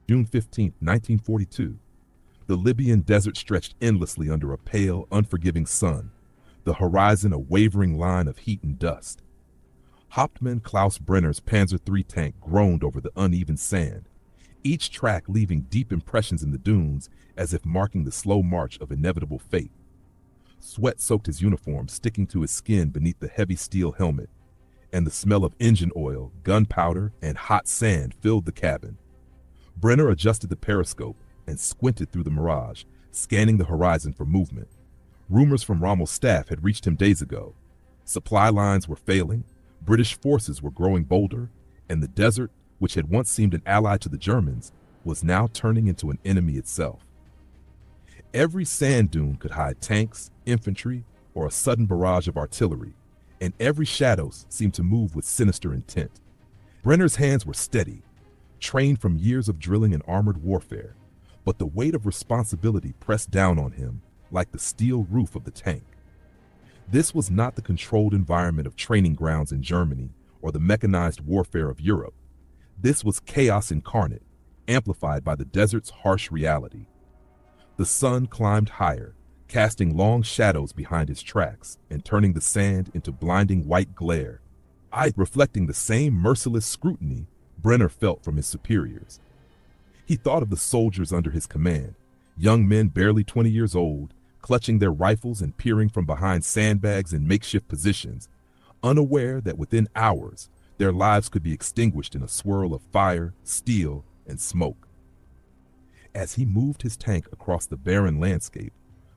June 15, 1942. The Libyan desert stretched endlessly under a pale, unforgiving sun, the horizon a wavering line of heat and dust. Hauptmann Klaus Brenner's Panzer III tank groaned over the uneven sand, each track leaving deep impressions in the dunes as if marking the slow march of inevitable fate. Sweat soaked his uniform, sticking to his skin beneath the heavy steel helmet, and the smell of engine oil, gunpowder, and hot sand filled the cabin. Brenner adjusted the periscope and squinted through the mirage, scanning the horizon for movement. Rumors from Rommel's staff had reached him days ago. Supply lines were failing, British forces were growing bolder, and the desert, which had once seemed an ally to the Germans, was now turning into an enemy itself. Every sand dune could hide tanks, infantry, or a sudden barrage of artillery, and every shadow seemed to move with sinister intent. Brenner's hands were steady, trained from years of drilling and armored warfare, but the weight of responsibility pressed down on him like the steel roof of the tank. This was not the controlled environment of training grounds in Germany or the mechanized warfare of Europe. This was chaos incarnate, amplified by the desert's harsh reality. The sun climbed higher, casting long shadows behind his tracks and turning the sand into blinding white glare, reflecting the same merciless scrutiny Brenner felt from his superiors. He thought of the soldiers under his command, young men barely 20 years old, clutching their rifles and peering from behind sandbags in makeshift positions, unaware that within hours their lives could be extinguished in a swirl of fire, steel, and smoke. As he moved his tank across the barren landscape,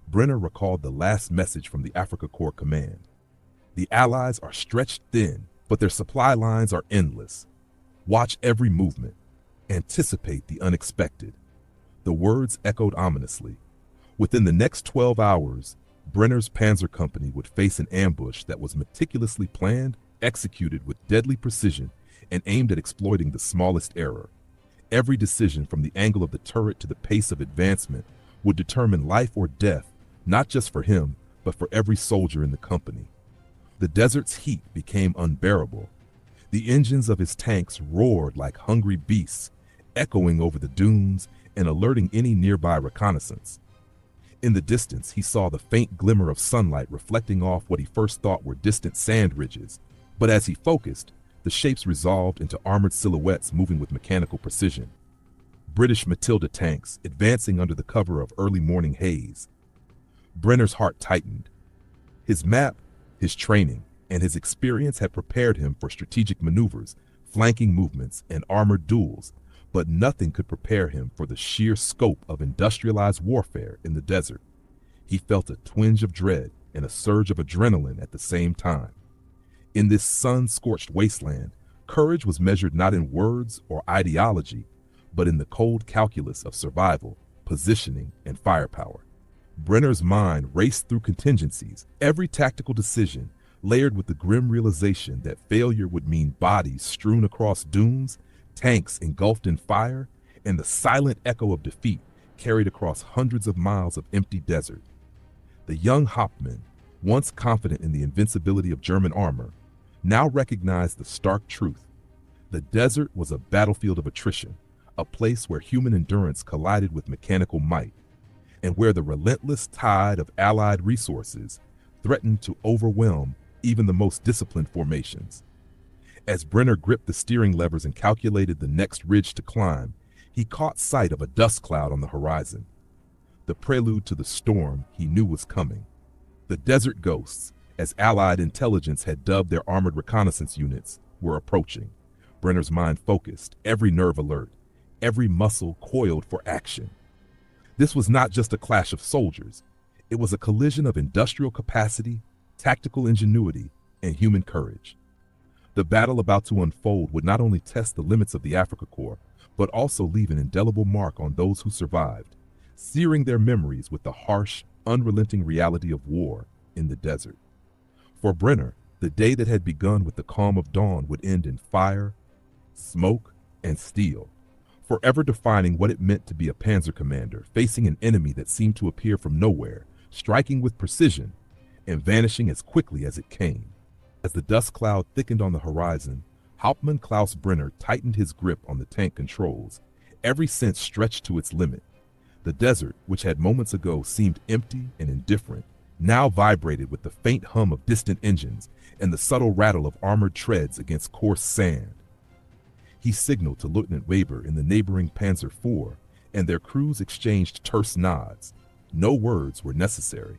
Brenner recalled the last message from the Afrika Korps command. The Allies are stretched thin, but their supply lines are endless. Watch every movement. Anticipate the unexpected. The words echoed ominously. Within the next 12 hours, Brenner's Panzer Company would face an ambush that was meticulously planned, executed with deadly precision, and aimed at exploiting the smallest error. Every decision, from the angle of the turret to the pace of advancement, would determine life or death, not just for him, but for every soldier in the company. The desert's heat became unbearable. The engines of his tanks roared like hungry beasts, echoing over the dunes and alerting any nearby reconnaissance. In the distance, he saw the faint glimmer of sunlight reflecting off what he first thought were distant sand ridges, but as he focused, the shapes resolved into armored silhouettes moving with mechanical precision. British Matilda tanks advancing under the cover of early morning haze. Brenner's heart tightened. His map, his training, and his experience had prepared him for strategic maneuvers, flanking movements, and armored duels, but nothing could prepare him for the sheer scope of industrialized warfare in the desert. He felt a twinge of dread and a surge of adrenaline at the same time. In this sun-scorched wasteland, courage was measured not in words or ideology, but in the cold calculus of survival, positioning, and firepower. Brenner's mind raced through contingencies, every tactical decision layered with the grim realization that failure would mean bodies strewn across dunes, tanks engulfed in fire, and the silent echo of defeat carried across hundreds of miles of empty desert. The young Hauptmann, once confident in the invincibility of German armor, now recognized the stark truth. The desert was a battlefield of attrition, a place where human endurance collided with mechanical might, and where the relentless tide of Allied resources threatened to overwhelm even the most disciplined formations. As Brenner gripped the steering levers and calculated the next ridge to climb, he caught sight of a dust cloud on the horizon. The prelude to the storm he knew was coming. The desert ghosts, as Allied intelligence had dubbed their armored reconnaissance units, were approaching. Brenner's mind focused, every nerve alert, every muscle coiled for action. This was not just a clash of soldiers. It was a collision of industrial capacity, tactical ingenuity, and human courage. The battle about to unfold would not only test the limits of the Afrika Korps, but also leave an indelible mark on those who survived, searing their memories with the harsh, unrelenting reality of war in the desert. For Brenner, the day that had begun with the calm of dawn would end in fire, smoke, and steel, forever defining what it meant to be a panzer commander facing an enemy that seemed to appear from nowhere, striking with precision, and vanishing as quickly as it came. As the dust cloud thickened on the horizon, Hauptmann Klaus Brenner tightened his grip on the tank controls, every sense stretched to its limit. The desert, which had moments ago seemed empty and indifferent, now vibrated with the faint hum of distant engines and the subtle rattle of armored treads against coarse sand. He signaled to Lieutenant Weber in the neighboring Panzer IV, and their crews exchanged terse nods. No words were necessary.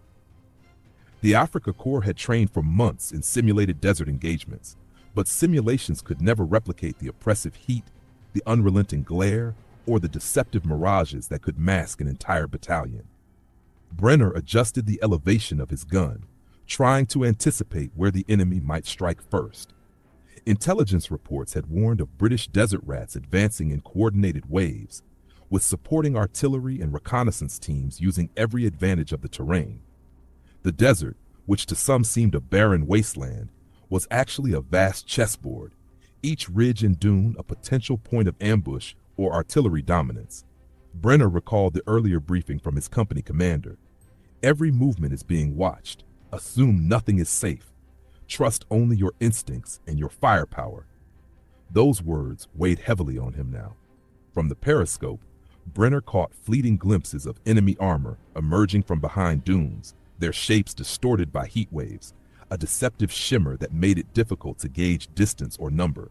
The Afrika Korps had trained for months in simulated desert engagements, but simulations could never replicate the oppressive heat, the unrelenting glare, or the deceptive mirages that could mask an entire battalion. Brenner adjusted the elevation of his gun, trying to anticipate where the enemy might strike first. Intelligence reports had warned of British desert rats advancing in coordinated waves, with supporting artillery and reconnaissance teams using every advantage of the terrain. The desert, which to some seemed a barren wasteland, was actually a vast chessboard, each ridge and dune a potential point of ambush or artillery dominance. Brenner recalled the earlier briefing from his company commander. Every movement is being watched. Assume nothing is safe. Trust only your instincts and your firepower. Those words weighed heavily on him now. From the periscope, Brenner caught fleeting glimpses of enemy armor emerging from behind dunes, their shapes distorted by heat waves, a deceptive shimmer that made it difficult to gauge distance or number.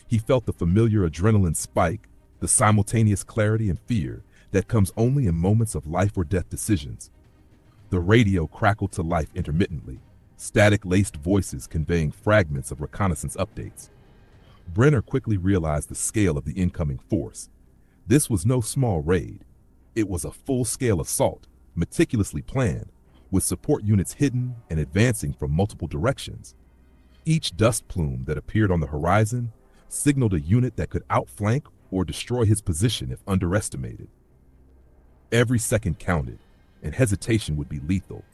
He felt the familiar adrenaline spike, the simultaneous clarity and fear that comes only in moments of life or death decisions. The radio crackled to life intermittently, static-laced voices conveying fragments of reconnaissance updates. Brenner quickly realized the scale of the incoming force. This was no small raid. It was a full-scale assault, meticulously planned, with support units hidden and advancing from multiple directions. Each dust plume that appeared on the horizon signaled a unit that could outflank or destroy his position if underestimated. Every second counted, and hesitation would be lethal.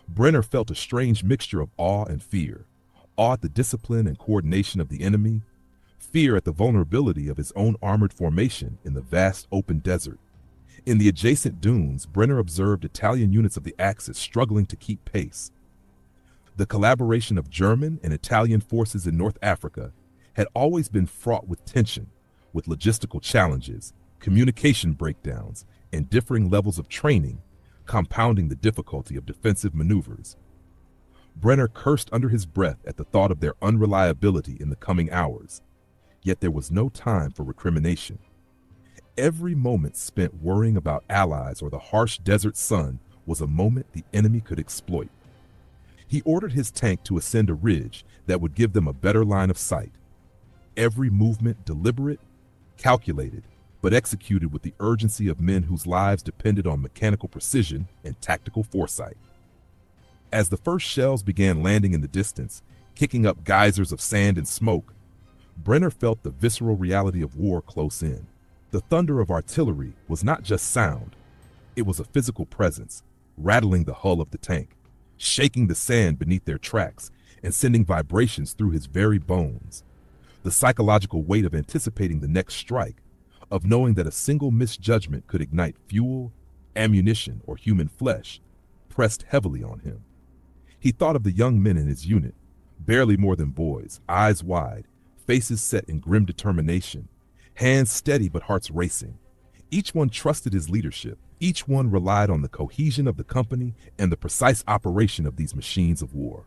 Brenner felt a strange mixture of awe and fear. Awe at the discipline and coordination of the enemy, fear at the vulnerability of his own armored formation in the vast open desert. In the adjacent dunes, Brenner observed Italian units of the Axis struggling to keep pace. The collaboration of German and Italian forces in North Africa had always been fraught with tension, with logistical challenges, communication breakdowns, and differing levels of training, compounding the difficulty of defensive maneuvers. Brenner cursed under his breath at the thought of their unreliability in the coming hours. Yet there was no time for recrimination. Every moment spent worrying about allies or the harsh desert sun was a moment the enemy could exploit. He ordered his tank to ascend a ridge that would give them a better line of sight. Every movement deliberate, calculated, but executed with the urgency of men whose lives depended on mechanical precision and tactical foresight. As the first shells began landing in the distance, kicking up geysers of sand and smoke, Brenner felt the visceral reality of war close in. The thunder of artillery was not just sound. It was a physical presence, rattling the hull of the tank, shaking the sand beneath their tracks, and sending vibrations through his very bones. The psychological weight of anticipating the next strike, of knowing that a single misjudgment could ignite fuel, ammunition, or human flesh, pressed heavily on him. He thought of the young men in his unit, barely more than boys, eyes wide, faces set in grim determination, hands steady but hearts racing. Each one trusted his leadership. Each one relied on the cohesion of the company and the precise operation of these machines of war.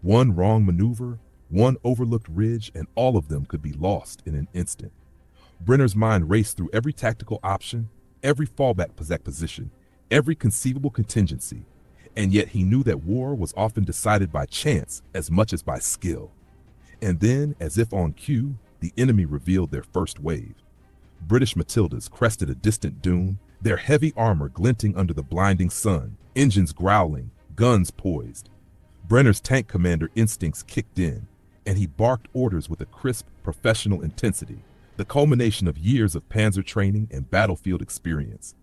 One wrong maneuver, one overlooked ridge, and all of them could be lost in an instant. Brenner's mind raced through every tactical option, every fallback position, every conceivable contingency, and yet he knew that war was often decided by chance as much as by skill. And then, as if on cue, the enemy revealed their first wave. British Matildas crested a distant dune, their heavy armor glinting under the blinding sun, engines growling, guns poised. Brenner's tank commander instincts kicked in, and he barked orders with a crisp, professional intensity, the culmination of years of panzer training and battlefield experience.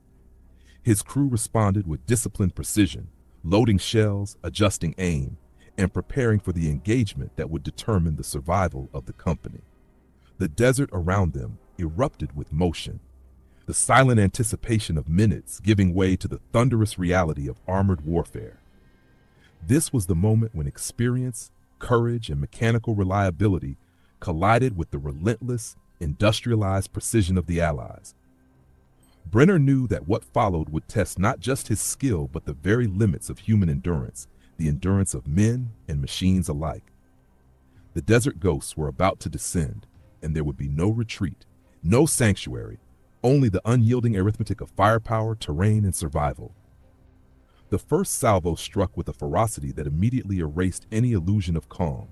His crew responded with disciplined precision, loading shells, adjusting aim, and preparing for the engagement that would determine the survival of the company. The desert around them erupted with motion, the silent anticipation of minutes giving way to the thunderous reality of armored warfare. This was the moment when experience, courage, and mechanical reliability collided with the relentless, industrialized precision of the Allies. Brenner knew that what followed would test not just his skill but the very limits of human endurance, the endurance of men and machines alike. The desert ghosts were about to descend, and there would be no retreat, no sanctuary, only the unyielding arithmetic of firepower, terrain, and survival. The first salvo struck with a ferocity that immediately erased any illusion of calm.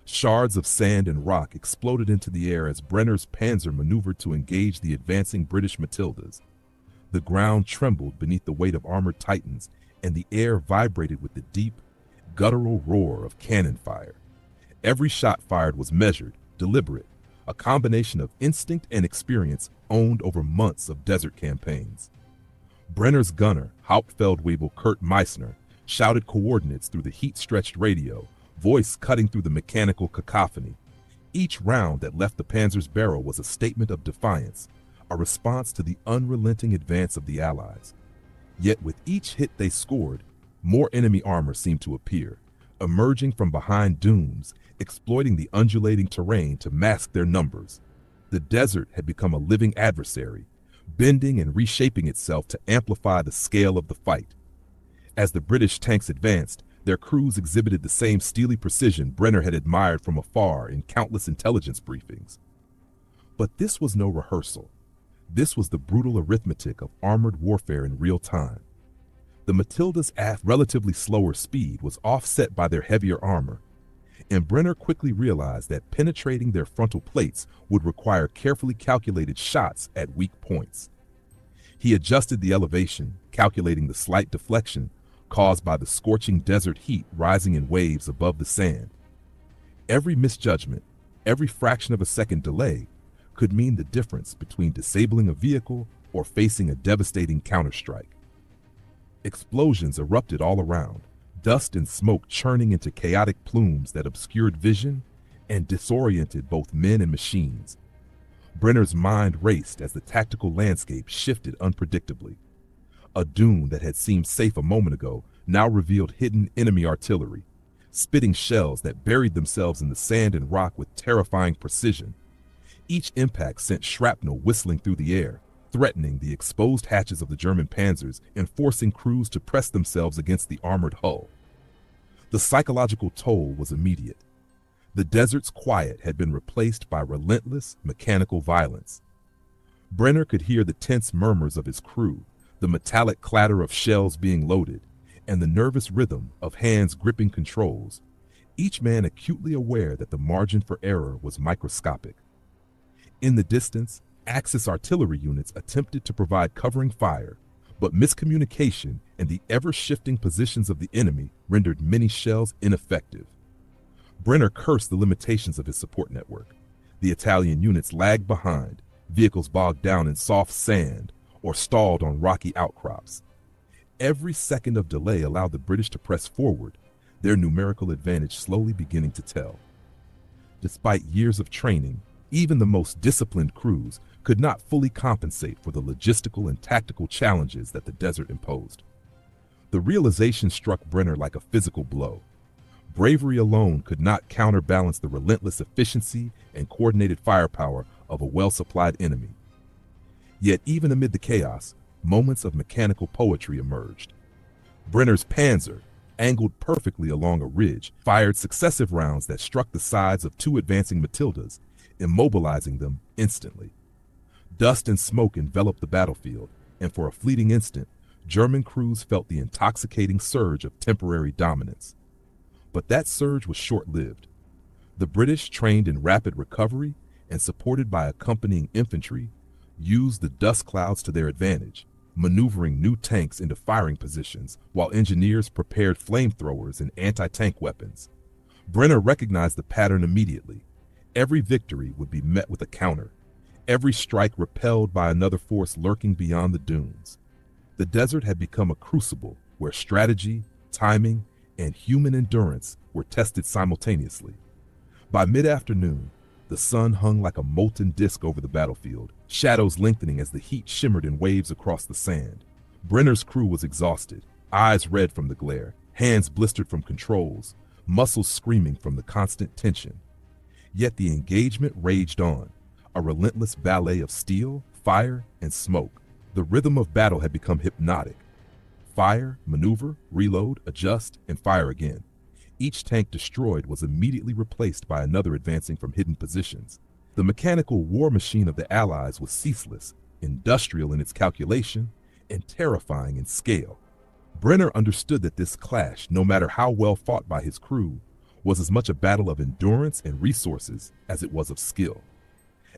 Shards of sand and rock exploded into the air as Brenner's Panzer maneuvered to engage the advancing British Matildas. The ground trembled beneath the weight of armored titans, and the air vibrated with the deep, guttural roar of cannon fire. Every shot fired was measured, deliberate, a combination of instinct and experience owned over months of desert campaigns. Brenner's gunner, Hauptfeldwebel Kurt Meissner, shouted coordinates through the heat-stretched radio, voice cutting through the mechanical cacophony. Each round that left the Panzer's barrel was a statement of defiance, a response to the unrelenting advance of the Allies. Yet with each hit they scored, more enemy armor seemed to appear, emerging from behind dunes, exploiting the undulating terrain to mask their numbers. The desert had become a living adversary, bending and reshaping itself to amplify the scale of the fight. As the British tanks advanced, their crews exhibited the same steely precision Brenner had admired from afar in countless intelligence briefings. But this was no rehearsal. This was the brutal arithmetic of armored warfare in real time. The Matilda's relatively slower speed was offset by their heavier armor, and Brenner quickly realized that penetrating their frontal plates would require carefully calculated shots at weak points. He adjusted the elevation, calculating the slight deflection caused by the scorching desert heat rising in waves above the sand. Every misjudgment, every fraction of a second delay, could mean the difference between disabling a vehicle or facing a devastating counterstrike. Explosions erupted all around, dust and smoke churning into chaotic plumes that obscured vision and disoriented both men and machines. Brenner's mind raced as the tactical landscape shifted unpredictably. A dune that had seemed safe a moment ago now revealed hidden enemy artillery, spitting shells that buried themselves in the sand and rock with terrifying precision. Each impact sent shrapnel whistling through the air, threatening the exposed hatches of the German Panzers and forcing crews to press themselves against the armored hull. The psychological toll was immediate. The desert's quiet had been replaced by relentless mechanical violence. Brenner could hear the tense murmurs of his crew, the metallic clatter of shells being loaded, and the nervous rhythm of hands gripping controls, each man acutely aware that the margin for error was microscopic. In the distance, Axis artillery units attempted to provide covering fire, but miscommunication and the ever-shifting positions of the enemy rendered many shells ineffective. Brenner cursed the limitations of his support network. The Italian units lagged behind, vehicles bogged down in soft sand or stalled on rocky outcrops. Every second of delay allowed the British to press forward, their numerical advantage slowly beginning to tell. Despite years of training, even the most disciplined crews could not fully compensate for the logistical and tactical challenges that the desert imposed. The realization struck Brenner like a physical blow. Bravery alone could not counterbalance the relentless efficiency and coordinated firepower of a well-supplied enemy. Yet even amid the chaos, moments of mechanical poetry emerged. Brenner's Panzer, angled perfectly along a ridge, fired successive rounds that struck the sides of two advancing Matildas, immobilizing them instantly. Dust and smoke enveloped the battlefield, and for a fleeting instant, German crews felt the intoxicating surge of temporary dominance. But that surge was short-lived. The British, trained in rapid recovery and supported by accompanying infantry, used the dust clouds to their advantage, maneuvering new tanks into firing positions while engineers prepared flamethrowers and anti-tank weapons. Brenner recognized the pattern immediately. Every victory would be met with a counter, every strike repelled by another force lurking beyond the dunes. The desert had become a crucible where strategy, timing, and human endurance were tested simultaneously. By mid-afternoon, the sun hung like a molten disk over the battlefield, shadows lengthening as the heat shimmered in waves across the sand. Brenner's crew was exhausted, eyes red from the glare, hands blistered from controls, muscles screaming from the constant tension. Yet the engagement raged on, a relentless ballet of steel, fire, and smoke. The rhythm of battle had become hypnotic. Fire, maneuver, reload, adjust, and fire again. Each tank destroyed was immediately replaced by another advancing from hidden positions. The mechanical war machine of the Allies was ceaseless, industrial in its calculation, and terrifying in scale. Brenner understood that this clash, no matter how well fought by his crew, was as much a battle of endurance and resources as it was of skill.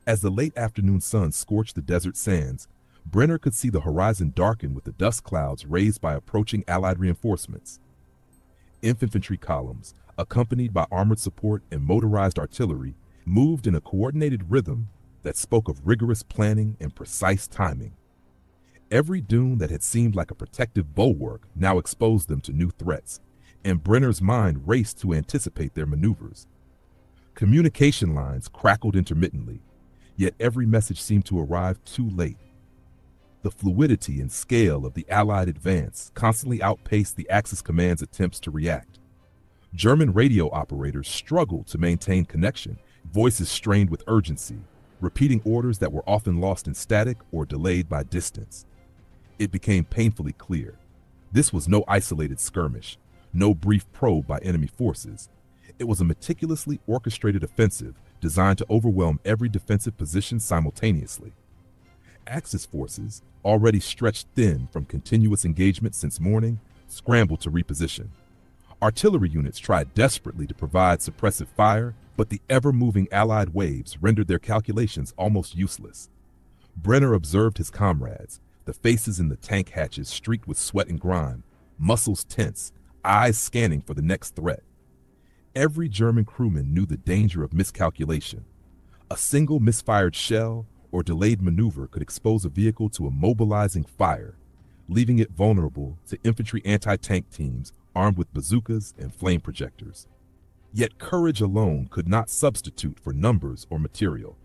As the late afternoon sun scorched the desert sands, Brenner could see the horizon darken with the dust clouds raised by approaching Allied reinforcements. Infantry columns, accompanied by armored support and motorized artillery, moved in a coordinated rhythm that spoke of rigorous planning and precise timing. Every dune that had seemed like a protective bulwark now exposed them to new threats, and Brenner's mind raced to anticipate their maneuvers. Communication lines crackled intermittently, yet every message seemed to arrive too late. The fluidity and scale of the Allied advance constantly outpaced the Axis command's attempts to react. German radio operators struggled to maintain connection, voices strained with urgency, repeating orders that were often lost in static or delayed by distance. It became painfully clear. This was no isolated skirmish, no brief probe by enemy forces. It was a meticulously orchestrated offensive designed to overwhelm every defensive position simultaneously. Axis forces, already stretched thin from continuous engagement since morning, scrambled to reposition. Artillery units tried desperately to provide suppressive fire, but the ever-moving Allied waves rendered their calculations almost useless. Brenner observed his comrades, the faces in the tank hatches streaked with sweat and grime, muscles tense, eyes scanning for the next threat. Every German crewman knew the danger of miscalculation. A single misfired shell or delayed maneuver could expose a vehicle to a mobilizing fire, leaving it vulnerable to infantry anti-tank teams armed with bazookas and flame projectors. Yet courage alone could not substitute for numbers or material.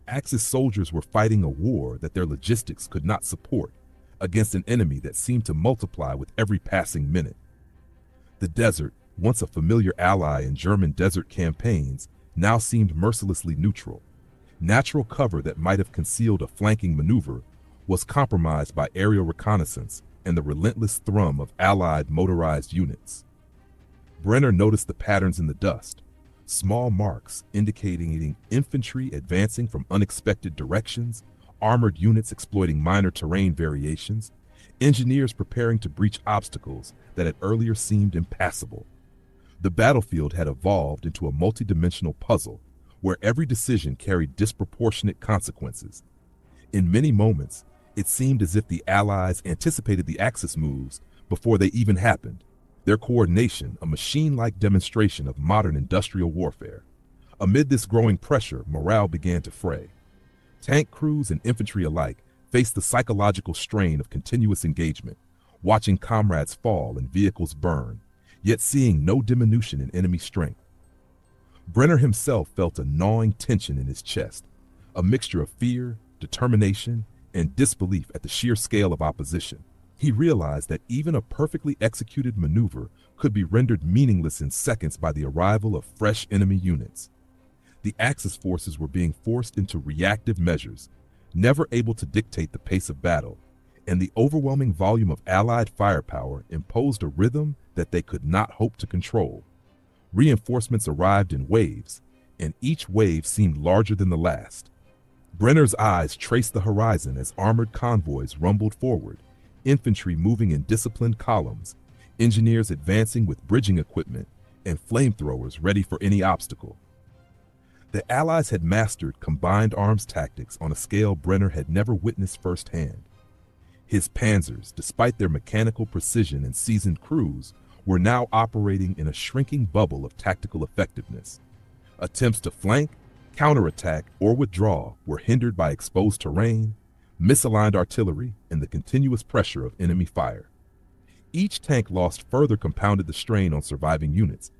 Axis soldiers were fighting a war that their logistics could not support against an enemy that seemed to multiply with every passing minute. The desert, once a familiar ally in German desert campaigns, now seemed mercilessly neutral. Natural cover that might have concealed a flanking maneuver was compromised by aerial reconnaissance and the relentless thrum of Allied motorized units. Brenner noticed the patterns in the dust, small marks indicating infantry advancing from unexpected directions, armored units exploiting minor terrain variations, engineers preparing to breach obstacles that had earlier seemed impassable. The battlefield had evolved into a multidimensional puzzle where every decision carried disproportionate consequences. In many moments, it seemed as if the Allies anticipated the Axis moves before they even happened, their coordination a machine-like demonstration of modern industrial warfare. Amid this growing pressure, morale began to fray. Tank crews and infantry alike faced the psychological strain of continuous engagement, watching comrades fall and vehicles burn, yet seeing no diminution in enemy strength. Brenner himself felt a gnawing tension in his chest, a mixture of fear, determination, and disbelief at the sheer scale of opposition. He realized that even a perfectly executed maneuver could be rendered meaningless in seconds by the arrival of fresh enemy units. The Axis forces were being forced into reactive measures, never able to dictate the pace of battle, and the overwhelming volume of Allied firepower imposed a rhythm that they could not hope to control. Reinforcements arrived in waves, and each wave seemed larger than the last. Brenner's eyes traced the horizon as armored convoys rumbled forward, infantry moving in disciplined columns, engineers advancing with bridging equipment, and flamethrowers ready for any obstacle. The Allies had mastered combined arms tactics on a scale Brenner had never witnessed firsthand. His panzers, despite their mechanical precision and seasoned crews, were now operating in a shrinking bubble of tactical effectiveness. Attempts to flank, counterattack, or withdraw were hindered by exposed terrain, misaligned artillery, and the continuous pressure of enemy fire. Each tank loss further compounded the strain on surviving units,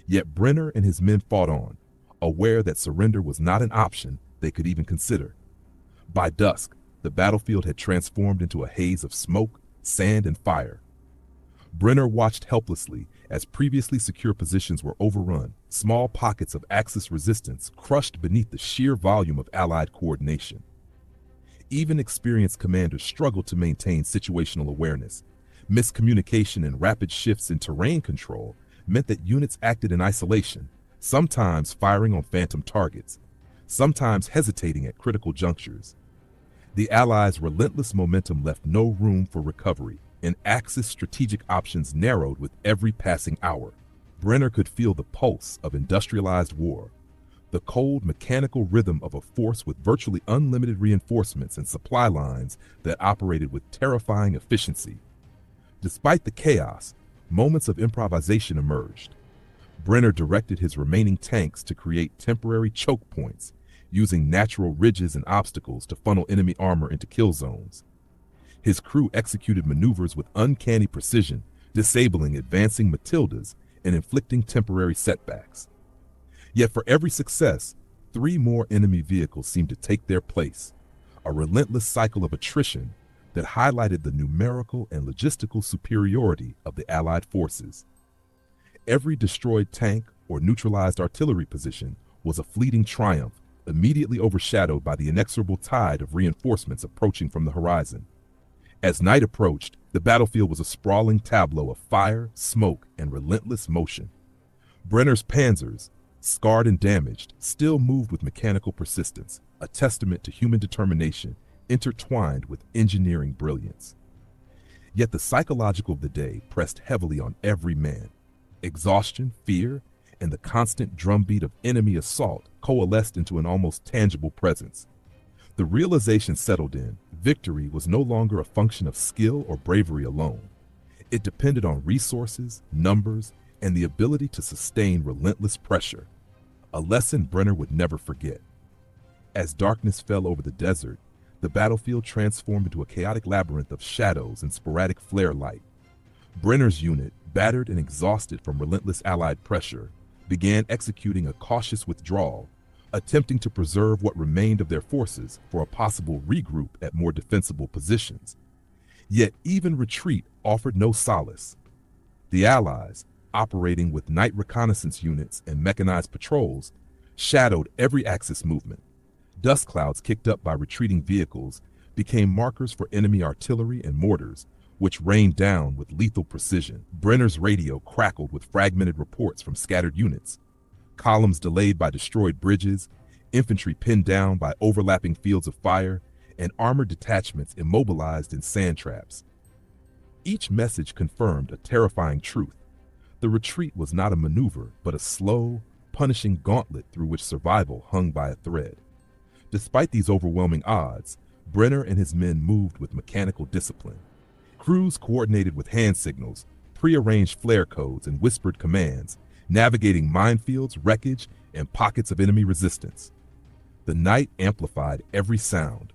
yet Brenner and his men fought on, aware that surrender was not an option they could even consider. By dusk, the battlefield had transformed into a haze of smoke, sand, and fire. Brenner watched helplessly as previously secure positions were overrun, small pockets of Axis resistance crushed beneath the sheer volume of Allied coordination. Even experienced commanders struggled to maintain situational awareness. Miscommunication and rapid shifts in terrain control meant that units acted in isolation, sometimes firing on phantom targets, sometimes hesitating at critical junctures. The Allies' relentless momentum left no room for recovery, and Axis strategic options narrowed with every passing hour. Brenner could feel the pulse of industrialized war, the cold mechanical rhythm of a force with virtually unlimited reinforcements and supply lines that operated with terrifying efficiency. Despite the chaos, moments of improvisation emerged. Brenner directed his remaining tanks to create temporary choke points, using natural ridges and obstacles to funnel enemy armor into kill zones. His crew executed maneuvers with uncanny precision, disabling advancing Matildas and inflicting temporary setbacks. Yet for every success, 3 more enemy vehicles seemed to take their place, a relentless cycle of attrition that highlighted the numerical and logistical superiority of the Allied forces. Every destroyed tank or neutralized artillery position was a fleeting triumph, immediately overshadowed by the inexorable tide of reinforcements approaching from the horizon. As night approached, the battlefield was a sprawling tableau of fire, smoke, and relentless motion. Brenner's panzers, scarred and damaged, still moved with mechanical persistence, a testament to human determination intertwined with engineering brilliance. Yet the psychological of the day pressed heavily on every man. Exhaustion, fear, and the constant drumbeat of enemy assault coalesced into an almost tangible presence. The realization settled in: victory was no longer a function of skill or bravery alone. It depended on resources, numbers, and the ability to sustain relentless pressure, a lesson Brenner would never forget. As darkness fell over the desert, the battlefield transformed into a chaotic labyrinth of shadows and sporadic flare light. Brenner's unit, battered and exhausted from relentless Allied pressure, began executing a cautious withdrawal, attempting to preserve what remained of their forces for a possible regroup at more defensible positions. Yet even retreat offered no solace. The Allies, operating with night reconnaissance units and mechanized patrols, shadowed every Axis movement. Dust clouds kicked up by retreating vehicles became markers for enemy artillery and mortars, which rained down with lethal precision. Brenner's radio crackled with fragmented reports from scattered units, columns delayed by destroyed bridges, infantry pinned down by overlapping fields of fire, and armored detachments immobilized in sand traps. Each message confirmed a terrifying truth. The retreat was not a maneuver, but a slow, punishing gauntlet through which survival hung by a thread. Despite these overwhelming odds, Brenner and his men moved with mechanical discipline. Crews coordinated with hand signals, prearranged flare codes, and whispered commands, navigating minefields, wreckage, and pockets of enemy resistance. The night amplified every sound: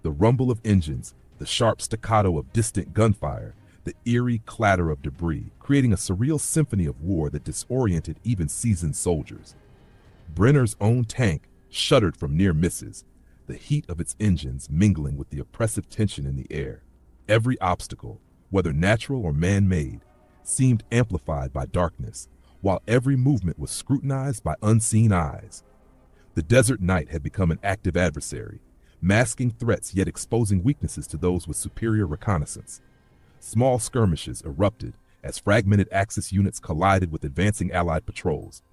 the rumble of engines, the sharp staccato of distant gunfire, the eerie clatter of debris, creating a surreal symphony of war that disoriented even seasoned soldiers. Brenner's own tank shuddered from near misses, the heat of its engines mingling with the oppressive tension in the air. Every obstacle, whether natural or man-made, seemed amplified by darkness, while every movement was scrutinized by unseen eyes. The desert night had become an active adversary, masking threats yet exposing weaknesses to those with superior reconnaissance. Small skirmishes erupted as fragmented Axis units collided with advancing Allied patrols.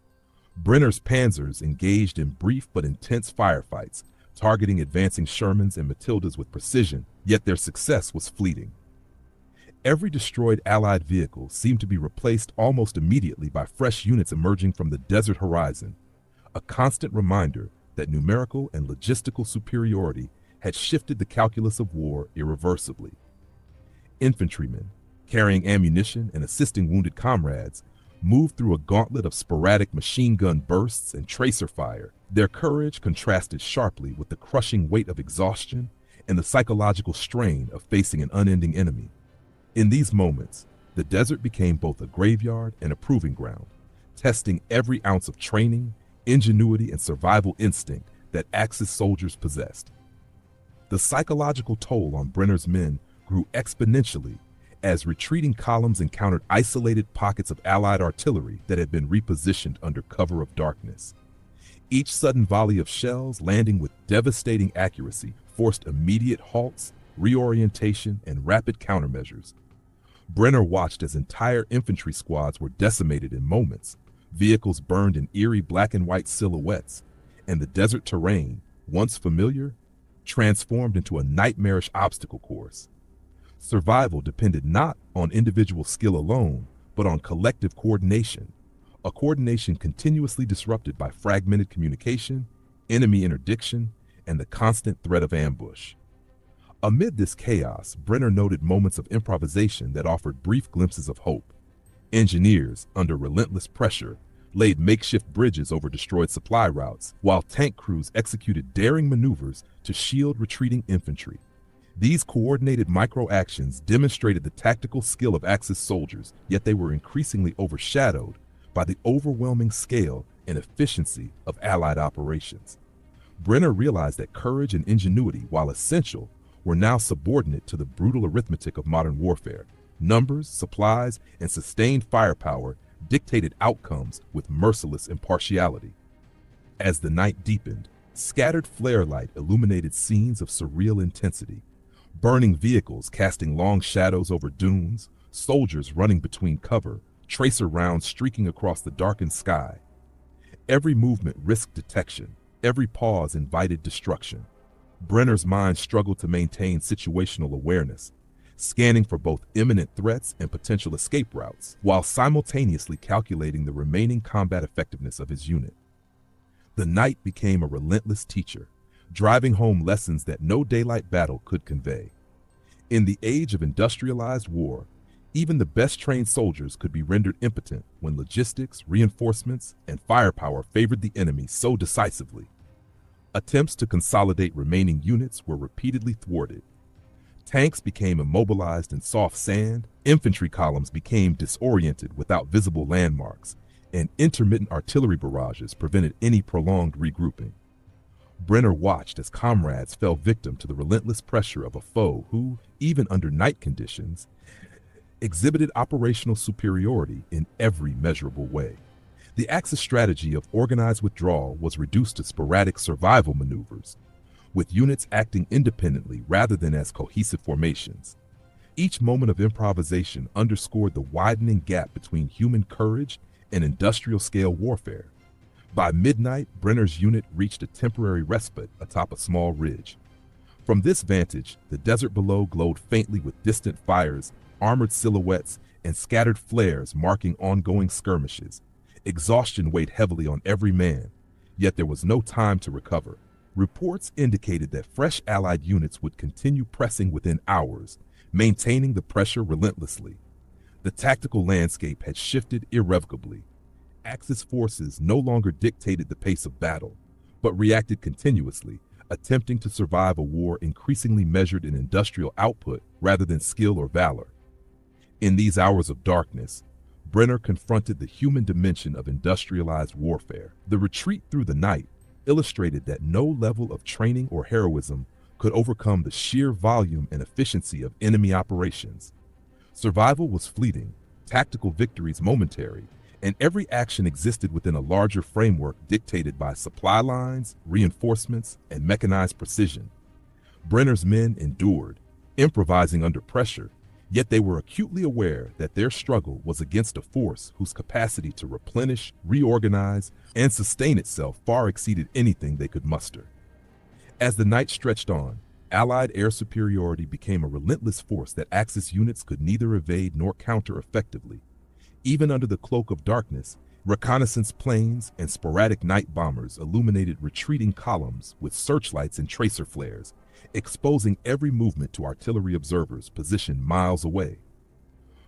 Brenner's panzers engaged in brief but intense firefights, targeting advancing Shermans and Matildas with precision, yet their success was fleeting. Every destroyed Allied vehicle seemed to be replaced almost immediately by fresh units emerging from the desert horizon, a constant reminder that numerical and logistical superiority had shifted the calculus of war irreversibly. Infantrymen, carrying ammunition and assisting wounded comrades, moved through a gauntlet of sporadic machine gun bursts and tracer fire. Their courage contrasted sharply with the crushing weight of exhaustion and the psychological strain of facing an unending enemy. In these moments, the desert became both a graveyard and a proving ground, testing every ounce of training, ingenuity, and survival instinct that Axis soldiers possessed. The psychological toll on Brenner's men grew exponentially as retreating columns encountered isolated pockets of Allied artillery that had been repositioned under cover of darkness. Each sudden volley of shells, landing with devastating accuracy, forced immediate halts, reorientation, and rapid countermeasures. Brenner watched as entire infantry squads were decimated in moments, vehicles burned in eerie black and white silhouettes, and the desert terrain, once familiar, transformed into a nightmarish obstacle course. Survival depended not on individual skill alone, but on collective coordination, a coordination continuously disrupted by fragmented communication, enemy interdiction, and the constant threat of ambush. Amid this chaos, Brenner noted moments of improvisation that offered brief glimpses of hope. Engineers, under relentless pressure, laid makeshift bridges over destroyed supply routes, while tank crews executed daring maneuvers to shield retreating infantry. These coordinated micro-actions demonstrated the tactical skill of Axis soldiers, yet they were increasingly overshadowed by the overwhelming scale and efficiency of Allied operations. Brenner realized that courage and ingenuity, while essential, were now subordinate to the brutal arithmetic of modern warfare. Numbers, supplies, and sustained firepower dictated outcomes with merciless impartiality. As the night deepened, scattered flare light illuminated scenes of surreal intensity. Burning vehicles casting long shadows over dunes, soldiers running between cover, tracer rounds streaking across the darkened sky. Every movement risked detection, every pause invited destruction. Brenner's mind struggled to maintain situational awareness, scanning for both imminent threats and potential escape routes, while simultaneously calculating the remaining combat effectiveness of his unit. The night became a relentless teacher, driving home lessons that no daylight battle could convey. In the age of industrialized war, even the best-trained soldiers could be rendered impotent when logistics, reinforcements, and firepower favored the enemy so decisively. Attempts to consolidate remaining units were repeatedly thwarted. Tanks became immobilized in soft sand, infantry columns became disoriented without visible landmarks, and intermittent artillery barrages prevented any prolonged regrouping. Brenner watched as comrades fell victim to the relentless pressure of a foe who, even under night conditions, exhibited operational superiority in every measurable way. The Axis strategy of organized withdrawal was reduced to sporadic survival maneuvers, with units acting independently rather than as cohesive formations. Each moment of improvisation underscored the widening gap between human courage and industrial-scale warfare. By midnight, Brenner's unit reached a temporary respite atop a small ridge. From this vantage, the desert below glowed faintly with distant fires, armored silhouettes, and scattered flares marking ongoing skirmishes. Exhaustion weighed heavily on every man, yet there was no time to recover. Reports indicated that fresh Allied units would continue pressing within hours, maintaining the pressure relentlessly. The tactical landscape had shifted irrevocably. Axis forces no longer dictated the pace of battle, but reacted continuously, attempting to survive a war increasingly measured in industrial output rather than skill or valor. In these hours of darkness, Brenner confronted the human dimension of industrialized warfare. The retreat through the night illustrated that no level of training or heroism could overcome the sheer volume and efficiency of enemy operations. Survival was fleeting, tactical victories momentary, and every action existed within a larger framework dictated by supply lines, reinforcements, and mechanized precision. Brenner's men endured, improvising under pressure, yet they were acutely aware that their struggle was against a force whose capacity to replenish, reorganize, and sustain itself far exceeded anything they could muster. As the night stretched on, Allied air superiority became a relentless force that Axis units could neither evade nor counter effectively. Even under the cloak of darkness, reconnaissance planes and sporadic night bombers illuminated retreating columns with searchlights and tracer flares, exposing every movement to artillery observers positioned miles away.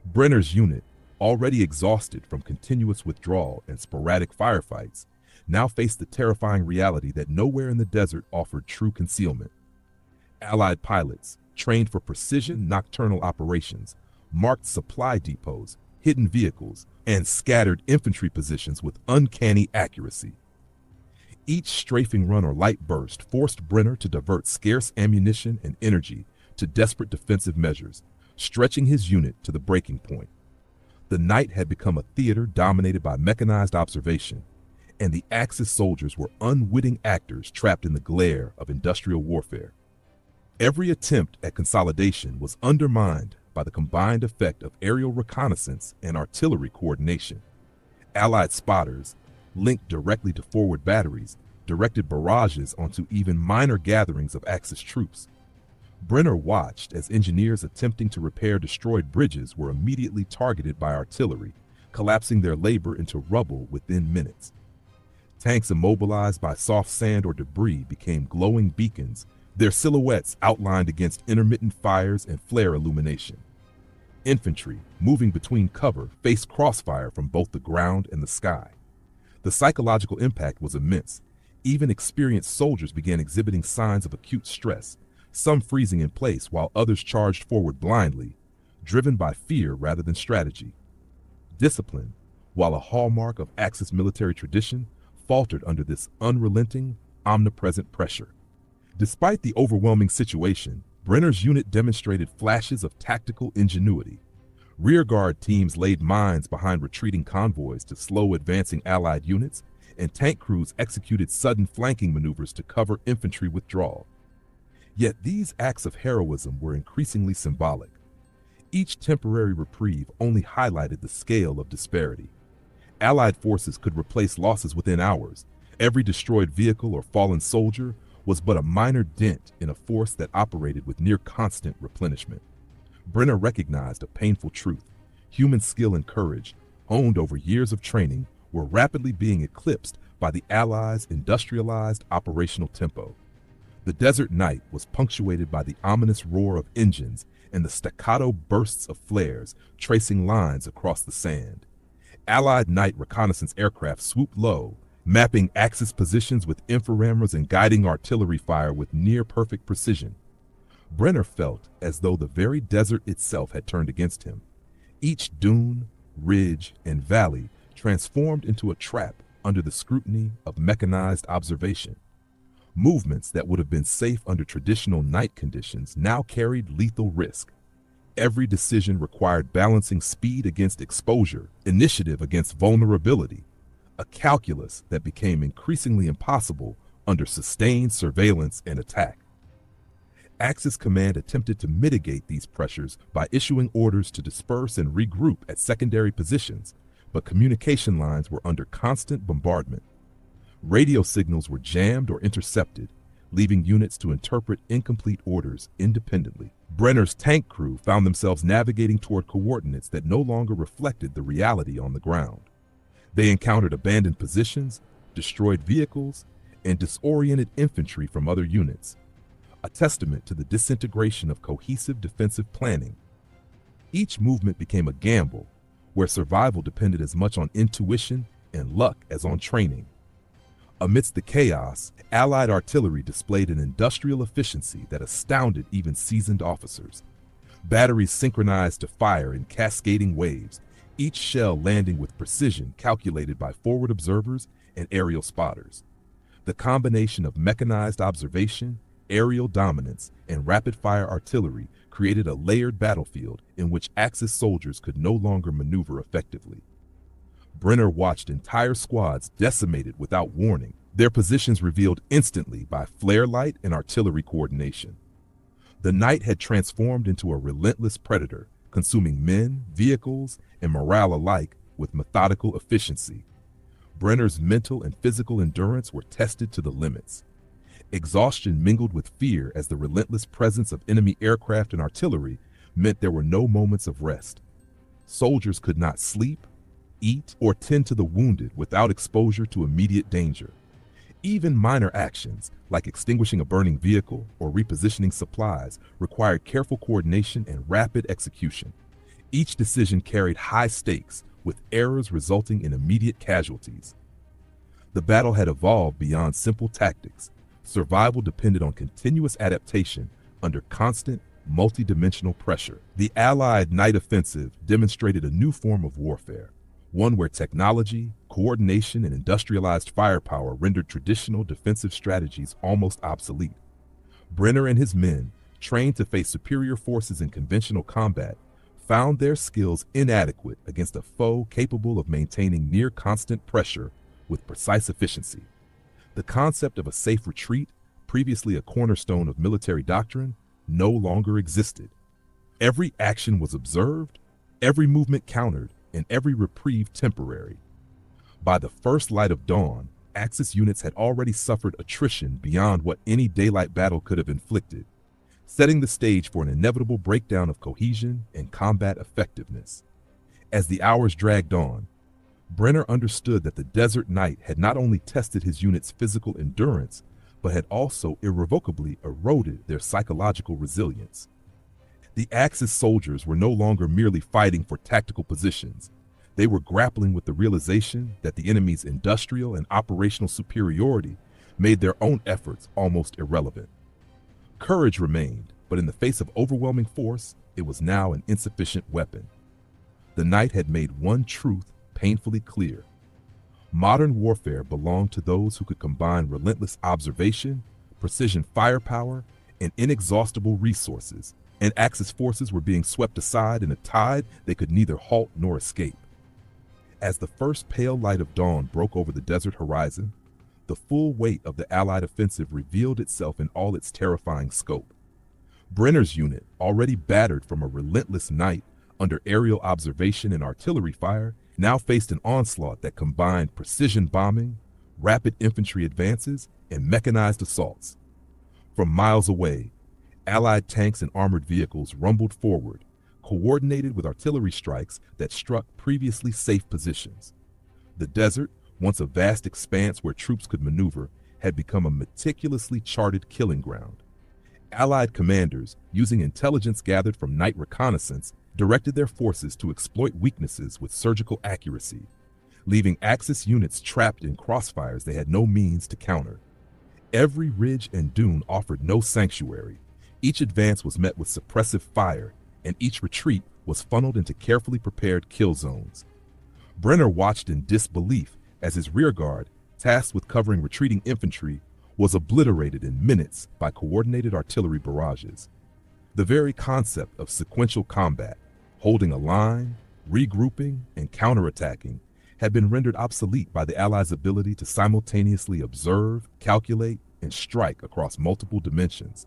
Brenner's unit, already exhausted from continuous withdrawal and sporadic firefights, now faced the terrifying reality that nowhere in the desert offered true concealment. Allied pilots, trained for precision nocturnal operations, marked supply depots, hidden vehicles, and scattered infantry positions with uncanny accuracy. Each strafing run or light burst forced Brenner to divert scarce ammunition and energy to desperate defensive measures, stretching his unit to the breaking point. The night had become a theater dominated by mechanized observation, and the Axis soldiers were unwitting actors trapped in the glare of industrial warfare. Every attempt at consolidation was undermined by the combined effect of aerial reconnaissance and artillery coordination. Allied spotters, linked directly to forward batteries, directed barrages onto even minor gatherings of Axis troops. Brenner watched as engineers attempting to repair destroyed bridges were immediately targeted by artillery, collapsing their labor into rubble within minutes. Tanks immobilized by soft sand or debris became glowing beacons, their silhouettes outlined against intermittent fires and flare illumination. Infantry, moving between cover, faced crossfire from both the ground and the sky. The psychological impact was immense. Even experienced soldiers began exhibiting signs of acute stress, some freezing in place while others charged forward blindly, driven by fear rather than strategy. Discipline, while a hallmark of Axis military tradition, faltered under this unrelenting, omnipresent pressure. Despite the overwhelming situation, Brenner's unit demonstrated flashes of tactical ingenuity. Rearguard teams laid mines behind retreating convoys to slow advancing Allied units, and tank crews executed sudden flanking maneuvers to cover infantry withdrawal. Yet these acts of heroism were increasingly symbolic. Each temporary reprieve only highlighted the scale of disparity. Allied forces could replace losses within hours. Every destroyed vehicle or fallen soldier was but a minor dent in a force that operated with near constant replenishment. Brenner recognized a painful truth. Human skill and courage, honed over years of training, were rapidly being eclipsed by the Allies' industrialized operational tempo. The desert night was punctuated by the ominous roar of engines and the staccato bursts of flares tracing lines across the sand. Allied night reconnaissance aircraft swooped low, mapping Axis positions with infrared and guiding artillery fire with near-perfect precision. Brenner felt as though the very desert itself had turned against him. Each dune, ridge, and valley transformed into a trap under the scrutiny of mechanized observation. Movements that would have been safe under traditional night conditions now carried lethal risk. Every decision required balancing speed against exposure, initiative against vulnerability, a calculus that became increasingly impossible under sustained surveillance and attack. Axis command attempted to mitigate these pressures by issuing orders to disperse and regroup at secondary positions, but communication lines were under constant bombardment. Radio signals were jammed or intercepted, leaving units to interpret incomplete orders independently. Brenner's tank crew found themselves navigating toward coordinates that no longer reflected the reality on the ground. They encountered abandoned positions, destroyed vehicles, and disoriented infantry from other units, a testament to the disintegration of cohesive defensive planning. Each movement became a gamble, where survival depended as much on intuition and luck as on training. Amidst the chaos, Allied artillery displayed an industrial efficiency that astounded even seasoned officers. Batteries synchronized to fire in cascading waves, each shell landing with precision calculated by forward observers and aerial spotters. The combination of mechanized observation, aerial dominance, and rapid-fire artillery created a layered battlefield in which Axis soldiers could no longer maneuver effectively. Brenner watched entire squads decimated without warning, their positions revealed instantly by flare light and artillery coordination. The night had transformed into a relentless predator, consuming men, vehicles, and morale alike with methodical efficiency. Brenner's mental and physical endurance were tested to the limits. Exhaustion mingled with fear as the relentless presence of enemy aircraft and artillery meant there were no moments of rest. Soldiers could not sleep, eat, or tend to the wounded without exposure to immediate danger. Even minor actions, like extinguishing a burning vehicle or repositioning supplies, required careful coordination and rapid execution. Each decision carried high stakes, with errors resulting in immediate casualties. The battle had evolved beyond simple tactics. Survival depended on continuous adaptation under constant, multidimensional pressure. The Allied night offensive demonstrated a new form of warfare, one where technology, coordination, and industrialized firepower rendered traditional defensive strategies almost obsolete. Brenner and his men, trained to face superior forces in conventional combat, found their skills inadequate against a foe capable of maintaining near constant pressure with precise efficiency. The concept of a safe retreat, previously a cornerstone of military doctrine, no longer existed. Every action was observed, every movement countered, and every reprieve temporary. By the first light of dawn, Axis units had already suffered attrition beyond what any daylight battle could have inflicted, setting the stage for an inevitable breakdown of cohesion and combat effectiveness. As the hours dragged on, Brenner understood that the desert night had not only tested his unit's physical endurance, but had also irrevocably eroded their psychological resilience. The Axis soldiers were no longer merely fighting for tactical positions. They were grappling with the realization that the enemy's industrial and operational superiority made their own efforts almost irrelevant. Courage remained, but in the face of overwhelming force, it was now an insufficient weapon. The night had made one truth painfully clear. Modern warfare belonged to those who could combine relentless observation, precision firepower, and inexhaustible resources, and Axis forces were being swept aside in a tide they could neither halt nor escape. As the first pale light of dawn broke over the desert horizon, the full weight of the Allied offensive revealed itself in all its terrifying scope. Brenner's unit, already battered from a relentless night under aerial observation and artillery fire, now faced an onslaught that combined precision bombing, rapid infantry advances, and mechanized assaults. From miles away, Allied tanks and armored vehicles rumbled forward, coordinated with artillery strikes that struck previously safe positions. The desert, once a vast expanse where troops could maneuver, had become a meticulously charted killing ground. Allied commanders, using intelligence gathered from night reconnaissance, directed their forces to exploit weaknesses with surgical accuracy, leaving Axis units trapped in crossfires they had no means to counter. Every ridge and dune offered no sanctuary. Each advance was met with suppressive fire, and each retreat was funneled into carefully prepared kill zones. Brenner watched in disbelief as his rearguard, tasked with covering retreating infantry, was obliterated in minutes by coordinated artillery barrages. The very concept of sequential combat, holding a line, regrouping, and counterattacking, had been rendered obsolete by the Allies' ability to simultaneously observe, calculate, and strike across multiple dimensions.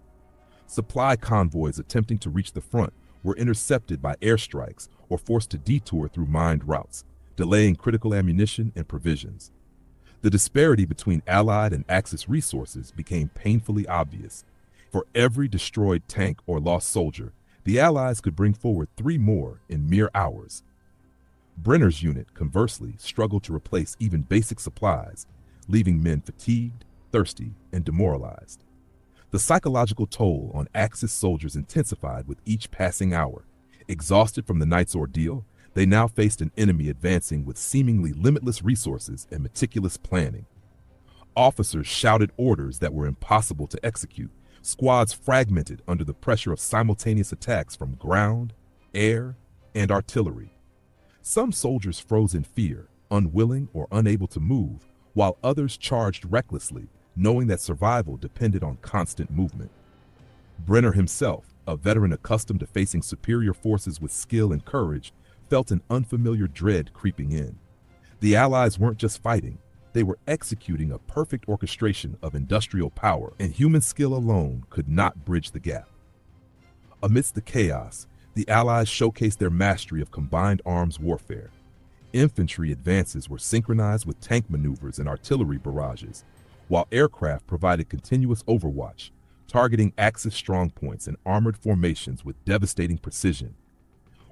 Supply convoys attempting to reach the front were intercepted by airstrikes or forced to detour through mined routes, delaying critical ammunition and provisions. The disparity between Allied and Axis resources became painfully obvious. For every destroyed tank or lost soldier, the Allies could bring forward 3 more in mere hours. Brenner's unit, conversely, struggled to replace even basic supplies, leaving men fatigued, thirsty, and demoralized. The psychological toll on Axis soldiers intensified with each passing hour. Exhausted from the night's ordeal, they now faced an enemy advancing with seemingly limitless resources and meticulous planning. Officers shouted orders that were impossible to execute, squads fragmented under the pressure of simultaneous attacks from ground, air, and artillery. Some soldiers froze in fear, unwilling or unable to move, while others charged recklessly, knowing that survival depended on constant movement. Brenner himself, a veteran accustomed to facing superior forces with skill and courage, felt an unfamiliar dread creeping in. The Allies weren't just fighting, they were executing a perfect orchestration of industrial power, and human skill alone could not bridge the gap. Amidst the chaos, the Allies showcased their mastery of combined arms warfare. Infantry advances were synchronized with tank maneuvers and artillery barrages, while aircraft provided continuous overwatch, targeting Axis strongpoints and armored formations with devastating precision.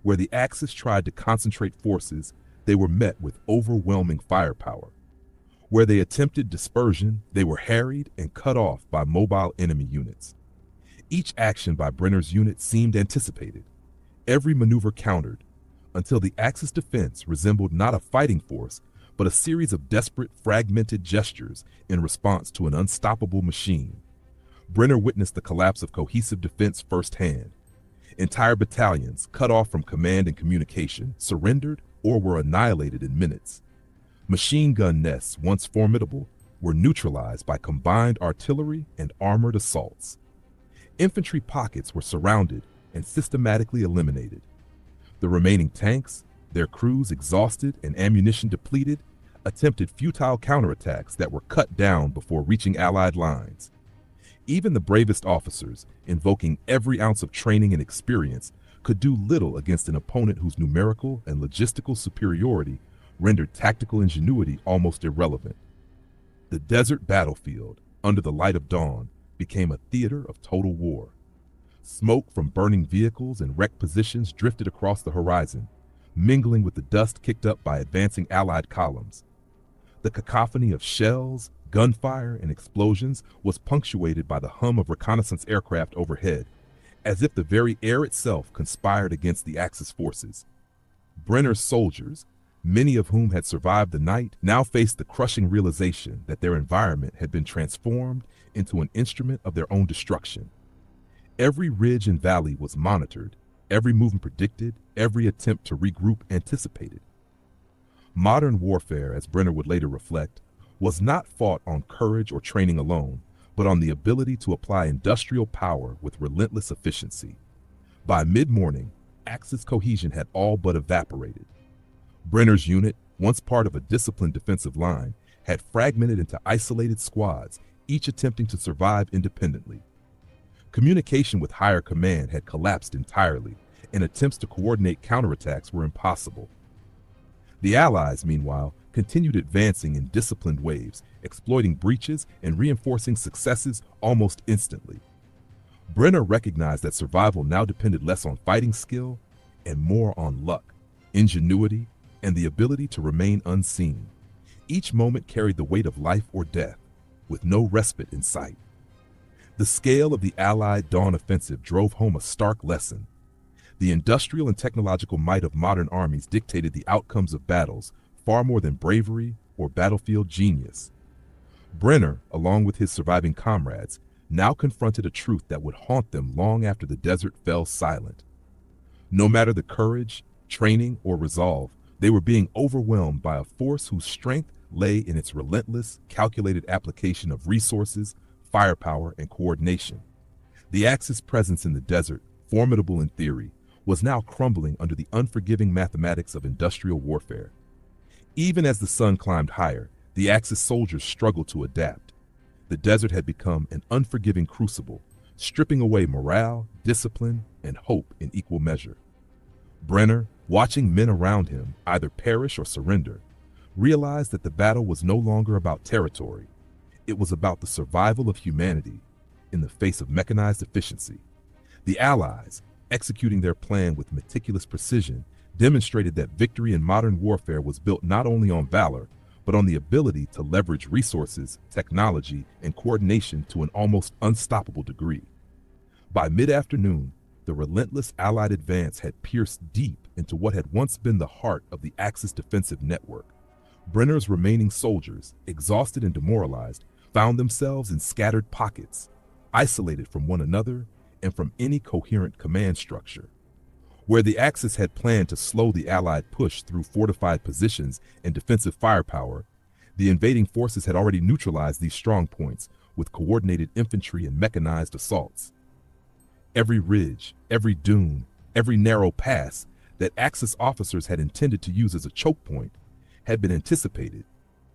Where the Axis tried to concentrate forces, they were met with overwhelming firepower. Where they attempted dispersion, they were harried and cut off by mobile enemy units. Each action by Brenner's unit seemed anticipated. Every maneuver countered, until the Axis defense resembled not a fighting force, but a series of desperate, fragmented gestures in response to an unstoppable machine. Brenner witnessed the collapse of cohesive defense firsthand. Entire battalions, cut off from command and communication, surrendered or were annihilated in minutes. Machine gun nests, once formidable, were neutralized by combined artillery and armored assaults. Infantry pockets were surrounded and systematically eliminated. The remaining tanks, their crews exhausted and ammunition depleted, attempted futile counterattacks that were cut down before reaching Allied lines. Even the bravest officers, invoking every ounce of training and experience, could do little against an opponent whose numerical and logistical superiority rendered tactical ingenuity almost irrelevant. The desert battlefield, under the light of dawn, became a theater of total war. Smoke from burning vehicles and wrecked positions drifted across the horizon, mingling with the dust kicked up by advancing Allied columns. The cacophony of shells, gunfire, and explosions was punctuated by the hum of reconnaissance aircraft overhead, as if the very air itself conspired against the Axis forces. Brenner's soldiers, many of whom had survived the night, now faced the crushing realization that their environment had been transformed into an instrument of their own destruction. Every ridge and valley was monitored, every movement predicted, every attempt to regroup anticipated. Modern warfare, as Brenner would later reflect, was not fought on courage or training alone, but on the ability to apply industrial power with relentless efficiency. By mid-morning, Axis cohesion had all but evaporated. Brenner's unit, once part of a disciplined defensive line, had fragmented into isolated squads, each attempting to survive independently. Communication with higher command had collapsed entirely, and attempts to coordinate counterattacks were impossible. The Allies, meanwhile, continued advancing in disciplined waves, exploiting breaches and reinforcing successes almost instantly. Brenner recognized that survival now depended less on fighting skill and more on luck, ingenuity, and the ability to remain unseen. Each moment carried the weight of life or death, with no respite in sight. The scale of the Allied dawn offensive drove home a stark lesson. The industrial and technological might of modern armies dictated the outcomes of battles far more than bravery or battlefield genius. Brenner, along with his surviving comrades, now confronted a truth that would haunt them long after the desert fell silent. No matter the courage, training, or resolve, they were being overwhelmed by a force whose strength lay in its relentless, calculated application of resources, firepower, and coordination. The Axis presence in the desert, formidable in theory, was now crumbling under the unforgiving mathematics of industrial warfare. Even as the sun climbed higher, the Axis soldiers struggled to adapt. The desert had become an unforgiving crucible, stripping away morale, discipline, and hope in equal measure. Brenner, watching men around him either perish or surrender, realized that the battle was no longer about territory. It was about the survival of humanity in the face of mechanized efficiency. The Allies, executing their plan with meticulous precision, demonstrated that victory in modern warfare was built not only on valor, but on the ability to leverage resources, technology, and coordination to an almost unstoppable degree. By mid-afternoon, the relentless Allied advance had pierced deep into what had once been the heart of the Axis defensive network. Brenner's remaining soldiers, exhausted and demoralized, found themselves in scattered pockets, isolated from one another and from any coherent command structure. Where the Axis had planned to slow the Allied push through fortified positions and defensive firepower, the invading forces had already neutralized these strong points with coordinated infantry and mechanized assaults. Every ridge, every dune, every narrow pass that Axis officers had intended to use as a choke point had been anticipated,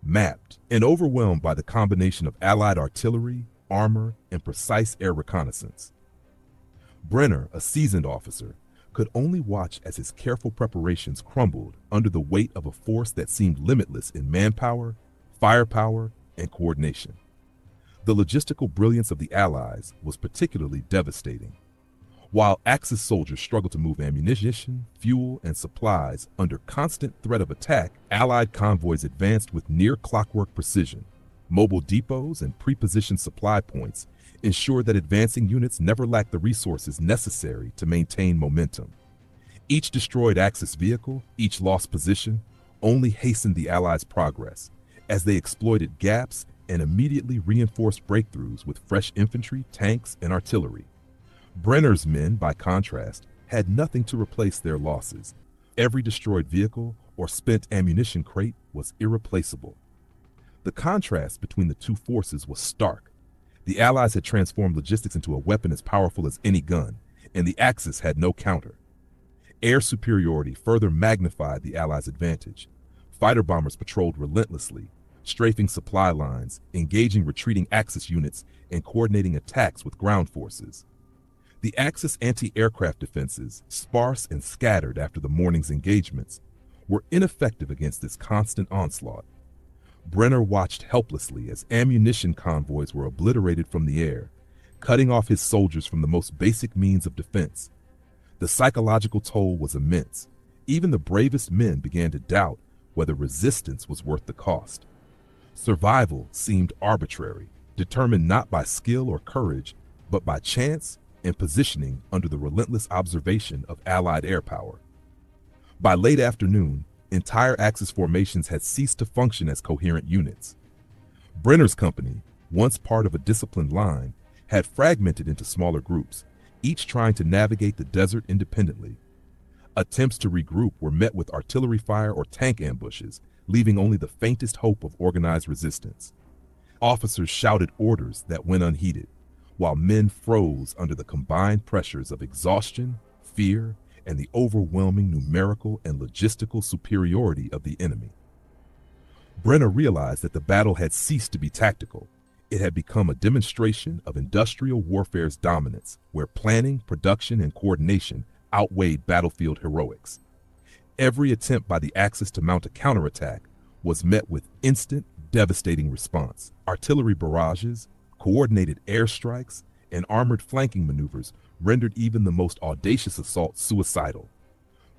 mapped, and overwhelmed by the combination of Allied artillery, armor, and precise air reconnaissance. Brenner, a seasoned officer, could only watch as his careful preparations crumbled under the weight of a force that seemed limitless in manpower, firepower, and coordination. The logistical brilliance of the Allies was particularly devastating. While Axis soldiers struggled to move ammunition, fuel, and supplies under constant threat of attack, Allied convoys advanced with near-clockwork precision. Mobile depots and pre-positioned supply points ensured that advancing units never lacked the resources necessary to maintain momentum. Each destroyed Axis vehicle, each lost position, only hastened the Allies' progress, as they exploited gaps and immediately reinforced breakthroughs with fresh infantry, tanks, and artillery. Brenner's men, by contrast, had nothing to replace their losses. Every destroyed vehicle or spent ammunition crate was irreplaceable. The contrast between the two forces was stark. The Allies had transformed logistics into a weapon as powerful as any gun, and the Axis had no counter. Air superiority further magnified the Allies' advantage. Fighter bombers patrolled relentlessly, strafing supply lines, engaging retreating Axis units, and coordinating attacks with ground forces. The Axis anti-aircraft defenses, sparse and scattered after the morning's engagements, were ineffective against this constant onslaught. Brenner watched helplessly as ammunition convoys were obliterated from the air, cutting off his soldiers from the most basic means of defense. The psychological toll was immense. Even the bravest men began to doubt whether resistance was worth the cost. Survival seemed arbitrary, determined not by skill or courage, but by chance and positioning under the relentless observation of Allied air power. By late afternoon, entire Axis formations had ceased to function as coherent units. Brenner's company, once part of a disciplined line, had fragmented into smaller groups, each trying to navigate the desert independently. Attempts to regroup were met with artillery fire or tank ambushes, leaving only the faintest hope of organized resistance. Officers shouted orders that went unheeded, while men froze under the combined pressures of exhaustion, fear, and the overwhelming numerical and logistical superiority of the enemy. Brenner realized that the battle had ceased to be tactical. It had become a demonstration of industrial warfare's dominance, where planning, production, and coordination outweighed battlefield heroics. Every attempt by the Axis to mount a counterattack was met with instant, devastating response. Artillery barrages, coordinated airstrikes, and armored flanking maneuvers rendered even the most audacious assaults suicidal.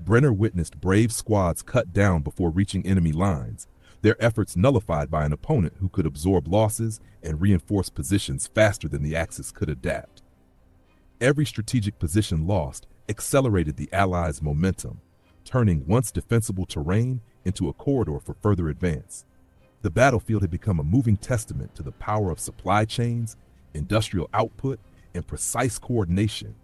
Brenner witnessed brave squads cut down before reaching enemy lines, their efforts nullified by an opponent who could absorb losses and reinforce positions faster than the Axis could adapt. Every strategic position lost accelerated the Allies' momentum, turning once defensible terrain into a corridor for further advance. The battlefield had become a moving testament to the power of supply chains, industrial output, and precise coordination,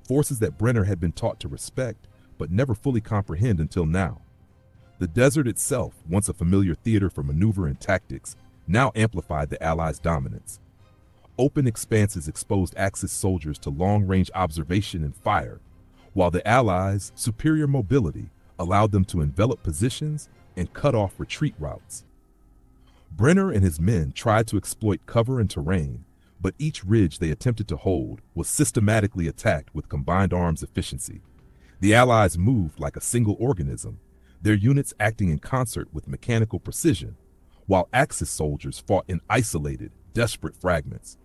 forces that Brenner had been taught to respect but never fully comprehend until now. The desert itself, once a familiar theater for maneuver and tactics, now amplified the Allies' dominance. Open expanses exposed Axis soldiers to long-range observation and fire, while the Allies' superior mobility allowed them to envelop positions and cut off retreat routes. Brenner and his men tried to exploit cover and terrain, but each ridge they attempted to hold was systematically attacked with combined arms efficiency. The Allies moved like a single organism, their units acting in concert with mechanical precision, while Axis soldiers fought in isolated, desperate fragments.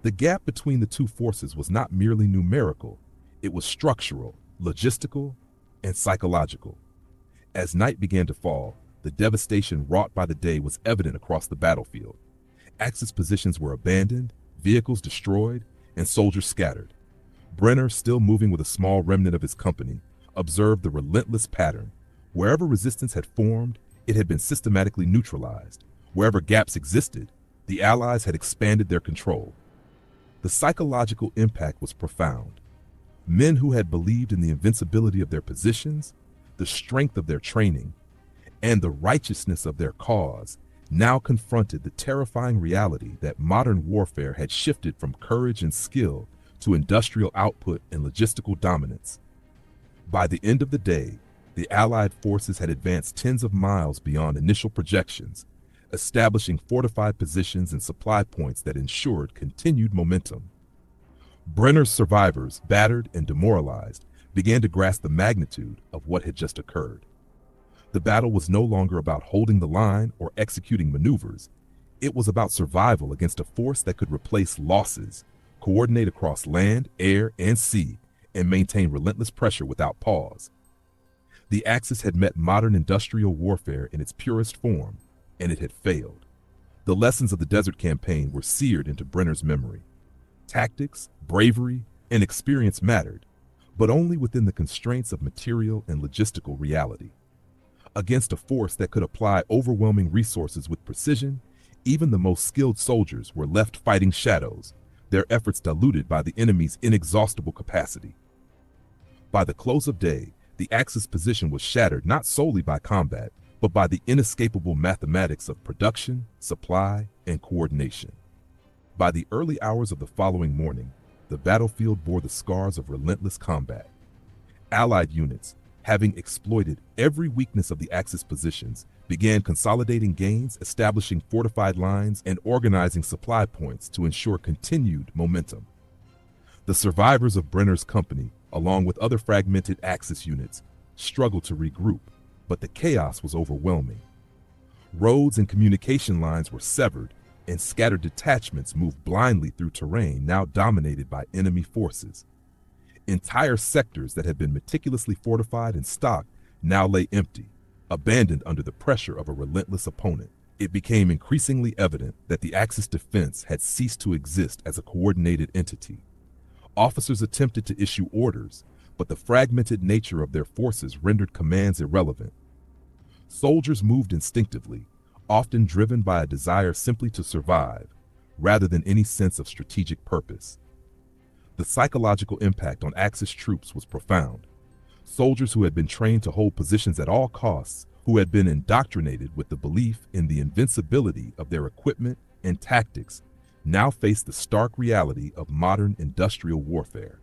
The gap between the two forces was not merely numerical, it was structural, logistical, and psychological. As night began to fall, the devastation wrought by the day was evident across the battlefield. Axis positions were abandoned, vehicles destroyed, and soldiers scattered. Brenner, still moving with a small remnant of his company, observed the relentless pattern. Wherever resistance had formed, it had been systematically neutralized. Wherever gaps existed, the Allies had expanded their control. The psychological impact was profound. Men who had believed in the invincibility of their positions, the strength of their training, and the righteousness of their cause now confronted the terrifying reality that modern warfare had shifted from courage and skill to industrial output and logistical dominance. By the end of the day, the Allied forces had advanced tens of miles beyond initial projections, establishing fortified positions and supply points that ensured continued momentum. Brenner's survivors, battered and demoralized, began to grasp the magnitude of what had just occurred. The battle was no longer about holding the line or executing maneuvers. It was about survival against a force that could replace losses, coordinate across land, air, and sea, and maintain relentless pressure without pause. The Axis had met modern industrial warfare in its purest form, and it had failed. The lessons of the Desert Campaign were seared into Brenner's memory. Tactics, bravery, and experience mattered, but only within the constraints of material and logistical reality. Against a force that could apply overwhelming resources with precision, even the most skilled soldiers were left fighting shadows, their efforts diluted by the enemy's inexhaustible capacity. By the close of day, the Axis position was shattered not solely by combat, but by the inescapable mathematics of production, supply, and coordination. By the early hours of the following morning, the battlefield bore the scars of relentless combat. Allied units, having exploited every weakness of the Axis positions, began consolidating gains, establishing fortified lines, and organizing supply points to ensure continued momentum. The survivors of Brenner's company, along with other fragmented Axis units, struggled to regroup, but the chaos was overwhelming. Roads and communication lines were severed, and scattered detachments moved blindly through terrain now dominated by enemy forces. Entire sectors that had been meticulously fortified and stocked now lay empty, abandoned under the pressure of a relentless opponent. It became increasingly evident that the Axis defense had ceased to exist as a coordinated entity. Officers attempted to issue orders, but the fragmented nature of their forces rendered commands irrelevant. Soldiers moved instinctively, often driven by a desire simply to survive, rather than any sense of strategic purpose. The psychological impact on Axis troops was profound. Soldiers who had been trained to hold positions at all costs, who had been indoctrinated with the belief in the invincibility of their equipment and tactics, now faced the stark reality of modern industrial warfare.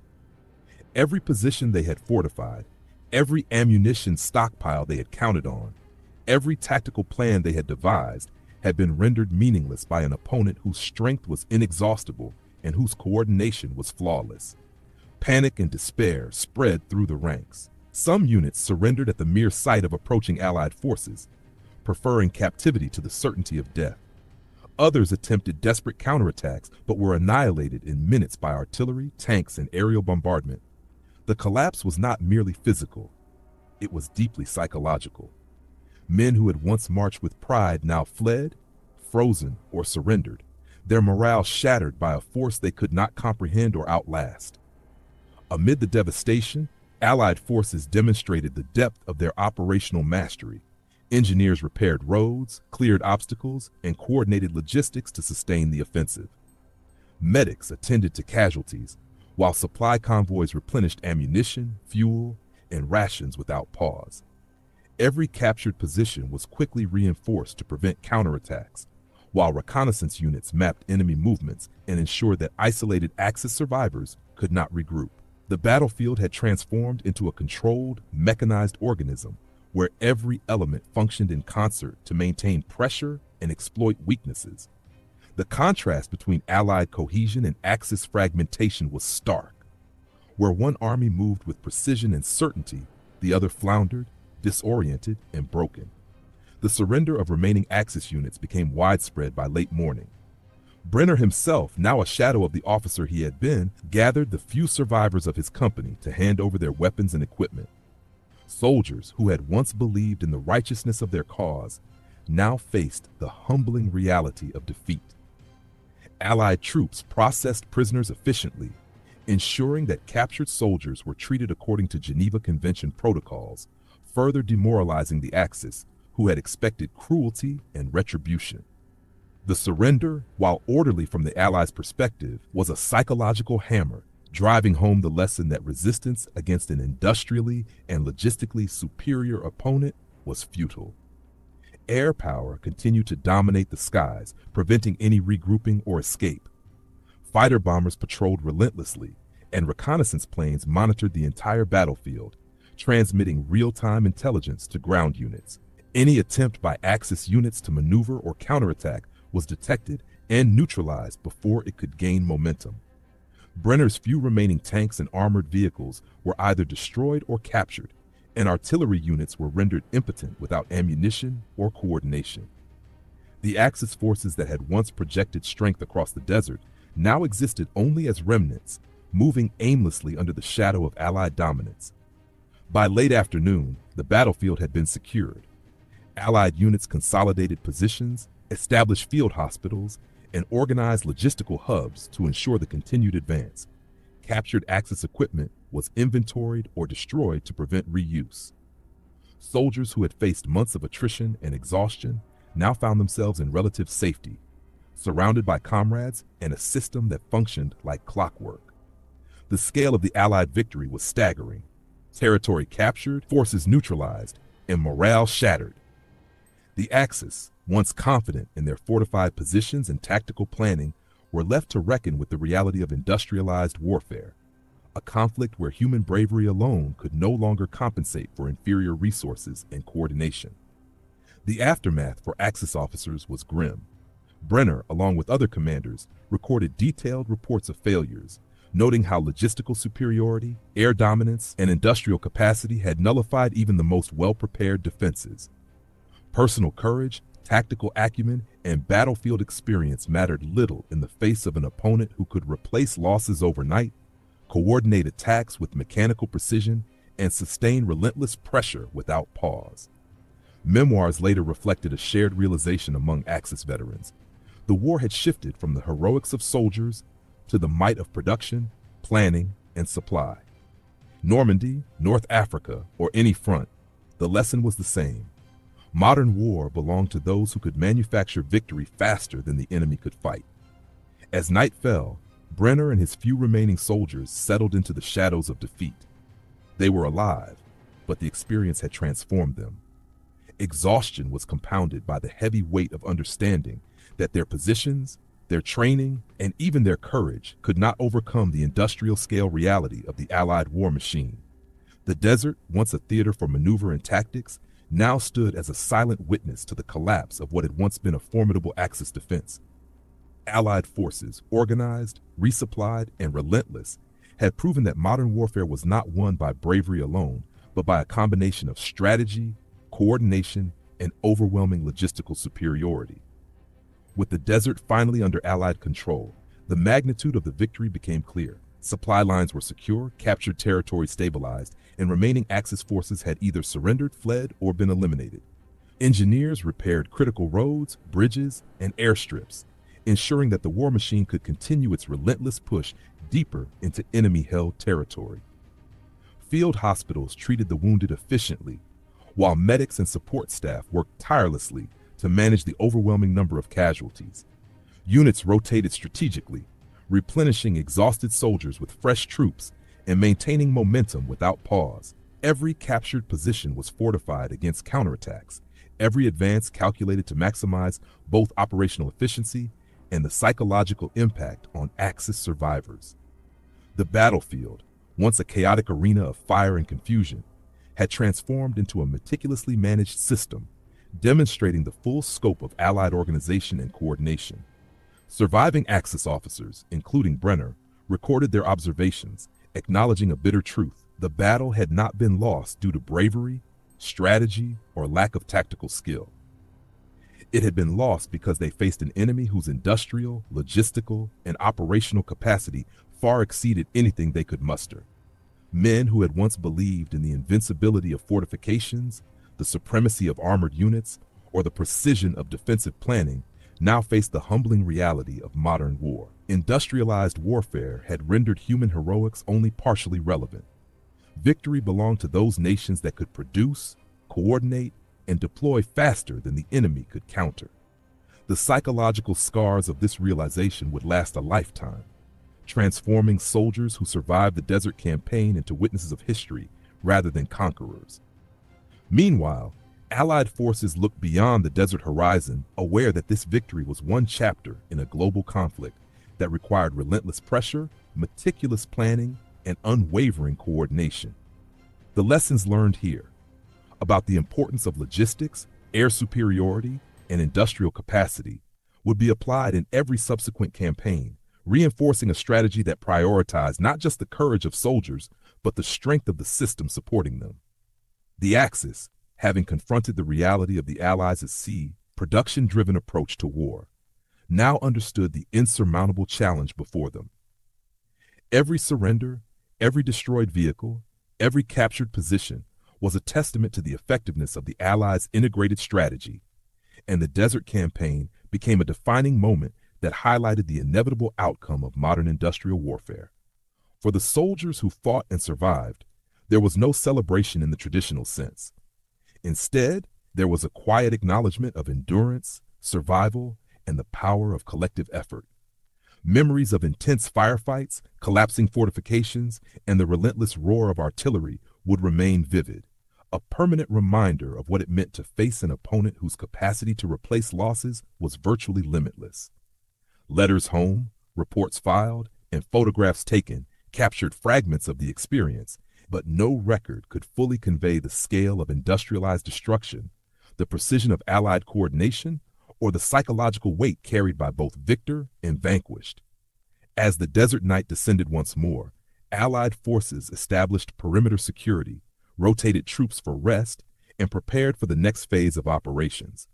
Every position they had fortified, every ammunition stockpile they had counted on, every tactical plan they had devised had been rendered meaningless by an opponent whose strength was inexhaustible and whose coordination was flawless. Panic and despair spread through the ranks. Some units surrendered at the mere sight of approaching Allied forces, preferring captivity to the certainty of death. Others attempted desperate counterattacks but were annihilated in minutes by artillery, tanks, and aerial bombardment. The collapse was not merely physical, it was deeply psychological. Men who had once marched with pride now fled, frozen, or surrendered, their morale shattered by a force they could not comprehend or outlast. Amid the devastation, Allied forces demonstrated the depth of their operational mastery. Engineers repaired roads, cleared obstacles, and coordinated logistics to sustain the offensive. Medics attended to casualties, while supply convoys replenished ammunition, fuel, and rations without pause. Every captured position was quickly reinforced to prevent counterattacks, while reconnaissance units mapped enemy movements and ensured that isolated Axis survivors could not regroup. The battlefield had transformed into a controlled, mechanized organism where every element functioned in concert to maintain pressure and exploit weaknesses. The contrast between Allied cohesion and Axis fragmentation was stark. Where one army moved with precision and certainty, the other floundered, disoriented, and broken. The surrender of remaining Axis units became widespread by late morning. Brenner himself, now a shadow of the officer he had been, gathered the few survivors of his company to hand over their weapons and equipment. Soldiers who had once believed in the righteousness of their cause now faced the humbling reality of defeat. Allied troops processed prisoners efficiently, ensuring that captured soldiers were treated according to Geneva Convention protocols, further demoralizing the Axis, who had expected cruelty and retribution. The surrender, while orderly from the Allies' perspective, was a psychological hammer, driving home the lesson that resistance against an industrially and logistically superior opponent was futile. Air power continued to dominate the skies, preventing any regrouping or escape. Fighter bombers patrolled relentlessly, and reconnaissance planes monitored the entire battlefield, transmitting real-time intelligence to ground units. Any attempt by Axis units to maneuver or counterattack was detected and neutralized before it could gain momentum. Brenner's few remaining tanks and armored vehicles were either destroyed or captured, and artillery units were rendered impotent without ammunition or coordination. The Axis forces that had once projected strength across the desert now existed only as remnants, moving aimlessly under the shadow of Allied dominance. By late afternoon, the battlefield had been secured. Allied units consolidated positions, established field hospitals, and organized logistical hubs to ensure the continued advance. Captured Axis equipment was inventoried or destroyed to prevent reuse. Soldiers who had faced months of attrition and exhaustion now found themselves in relative safety, surrounded by comrades and a system that functioned like clockwork. The scale of the Allied victory was staggering. Territory captured, forces neutralized, and morale shattered. The Axis, once confident in their fortified positions and tactical planning, were left to reckon with the reality of industrialized warfare, a conflict where human bravery alone could no longer compensate for inferior resources and coordination. The aftermath for Axis officers was grim. Brenner, along with other commanders, recorded detailed reports of failures, noting how logistical superiority, air dominance, and industrial capacity had nullified even the most well-prepared defenses. Personal courage, tactical acumen, and battlefield experience mattered little in the face of an opponent who could replace losses overnight, coordinate attacks with mechanical precision, and sustain relentless pressure without pause. Memoirs later reflected a shared realization among Axis veterans. The war had shifted from the heroics of soldiers to the might of production, planning, and supply. Normandy, North Africa, or any front, the lesson was the same. Modern war belonged to those who could manufacture victory faster than the enemy could fight. As night fell, Brenner and his few remaining soldiers settled into the shadows of defeat. They were alive, but the experience had transformed them. Exhaustion was compounded by the heavy weight of understanding that their positions, their training, and even their courage could not overcome the industrial-scale reality of the Allied war machine. The desert, once a theater for maneuver and tactics, now stood as a silent witness to the collapse of what had once been a formidable Axis defense. Allied forces, organized, resupplied, and relentless, had proven that modern warfare was not won by bravery alone, but by a combination of strategy, coordination, and overwhelming logistical superiority. With the desert finally under Allied control, the magnitude of the victory became clear. Supply lines were secure, captured territory stabilized, and remaining Axis forces had either surrendered, fled, or been eliminated. Engineers repaired critical roads, bridges, and airstrips, ensuring that the war machine could continue its relentless push deeper into enemy-held territory. Field hospitals treated the wounded efficiently, while medics and support staff worked tirelessly to manage the overwhelming number of casualties. Units rotated strategically, replenishing exhausted soldiers with fresh troops and maintaining momentum without pause. Every captured position was fortified against counterattacks, every advance calculated to maximize both operational efficiency and the psychological impact on Axis survivors. The battlefield, once a chaotic arena of fire and confusion, had transformed into a meticulously managed system, demonstrating the full scope of Allied organization and coordination. Surviving Axis officers, including Brenner, recorded their observations, acknowledging a bitter truth. The battle had not been lost due to bravery, strategy, or lack of tactical skill. It had been lost because they faced an enemy whose industrial, logistical, and operational capacity far exceeded anything they could muster. Men who had once believed in the invincibility of fortifications, the supremacy of armored units, or the precision of defensive planning now faced the humbling reality of modern war. Industrialized warfare had rendered human heroics only partially relevant. Victory belonged to those nations that could produce, coordinate, and deploy faster than the enemy could counter. The psychological scars of this realization would last a lifetime, transforming soldiers who survived the desert campaign into witnesses of history rather than conquerors. Meanwhile, Allied forces looked beyond the desert horizon, aware that this victory was one chapter in a global conflict that required relentless pressure, meticulous planning, and unwavering coordination. The lessons learned here about the importance of logistics, air superiority, and industrial capacity would be applied in every subsequent campaign, reinforcing a strategy that prioritized not just the courage of soldiers, but the strength of the system supporting them. The Axis, having confronted the reality of the Allies' production-driven approach to war, now understood the insurmountable challenge before them. Every surrender, every destroyed vehicle, every captured position was a testament to the effectiveness of the Allies' integrated strategy, and the Desert Campaign became a defining moment that highlighted the inevitable outcome of modern industrial warfare. For the soldiers who fought and survived, there was no celebration in the traditional sense. Instead, there was a quiet acknowledgement of endurance, survival, and the power of collective effort. Memories of intense firefights, collapsing fortifications, and the relentless roar of artillery would remain vivid, a permanent reminder of what it meant to face an opponent whose capacity to replace losses was virtually limitless. Letters home, reports filed, and photographs taken captured fragments of the experience, but no record could fully convey the scale of industrialized destruction, the precision of Allied coordination, or the psychological weight carried by both victor and vanquished. As the desert night descended once more, Allied forces established perimeter security, rotated troops for rest, and prepared for the next phase of operations.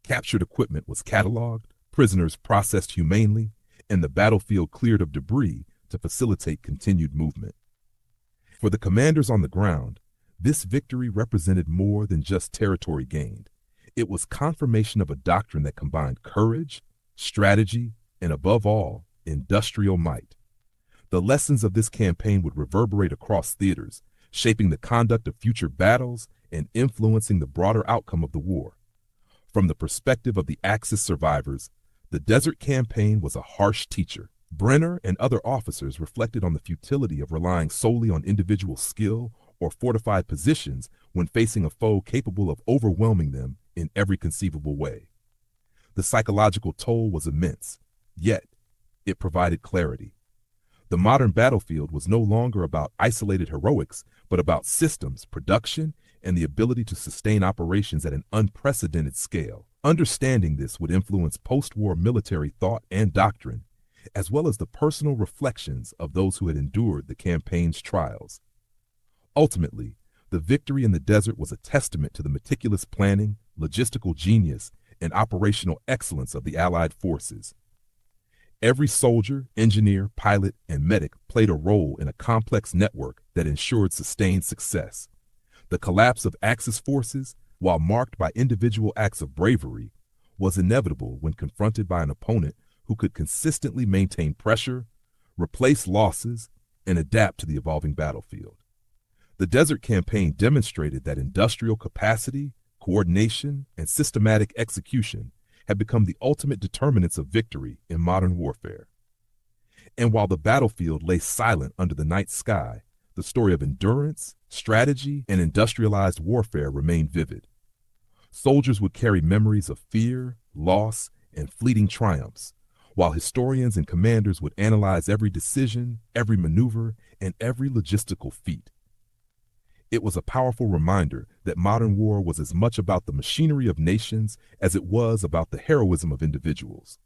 Captured equipment was cataloged, prisoners processed humanely, and the battlefield cleared of debris to facilitate continued movement. For the commanders on the ground, this victory represented more than just territory gained. It was confirmation of a doctrine that combined courage, strategy, and above all, industrial might. The lessons of this campaign would reverberate across theaters, shaping the conduct of future battles and influencing the broader outcome of the war. From the perspective of the Axis survivors, the Desert Campaign was a harsh teacher. Brenner and other officers reflected on the futility of relying solely on individual skill or fortified positions when facing a foe capable of overwhelming them in every conceivable way. The psychological toll was immense, yet it provided clarity. The modern battlefield was no longer about isolated heroics, but about systems, production, and the ability to sustain operations at an unprecedented scale. Understanding this would influence post-war military thought and doctrine, as well as the personal reflections of those who had endured the campaign's trials. Ultimately, the victory in the desert was a testament to the meticulous planning, logistical genius, and operational excellence of the Allied forces. Every soldier, engineer, pilot, and medic played a role in a complex network that ensured sustained success. The collapse of Axis forces, while marked by individual acts of bravery, was inevitable when confronted by an opponent who could consistently maintain pressure, replace losses, and adapt to the evolving battlefield. The Desert Campaign demonstrated that industrial capacity, coordination, and systematic execution had become the ultimate determinants of victory in modern warfare. And while the battlefield lay silent under the night sky, the story of endurance, strategy, and industrialized warfare remained vivid. Soldiers would carry memories of fear, loss, and fleeting triumphs, while historians and commanders would analyze every decision, every maneuver, and every logistical feat. It was a powerful reminder that modern war was as much about the machinery of nations as it was about the heroism of individuals.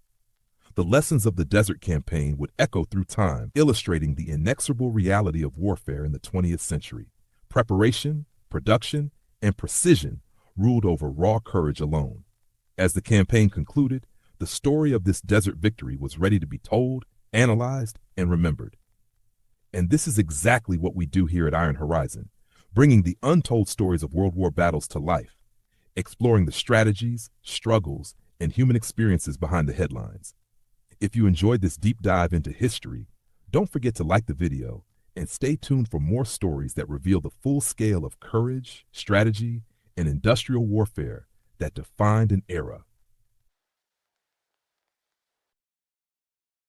The lessons of the Desert Campaign would echo through time, illustrating the inexorable reality of warfare in the 20th century. Preparation, production, and precision ruled over raw courage alone. As the campaign concluded, the story of this desert victory was ready to be told, analyzed, and remembered. And this is exactly what we do here at Iron Horizon, bringing the untold stories of World War battles to life, exploring the strategies, struggles, and human experiences behind the headlines. If you enjoyed this deep dive into history, don't forget to like the video and stay tuned for more stories that reveal the full scale of courage, strategy, and industrial warfare that defined an era.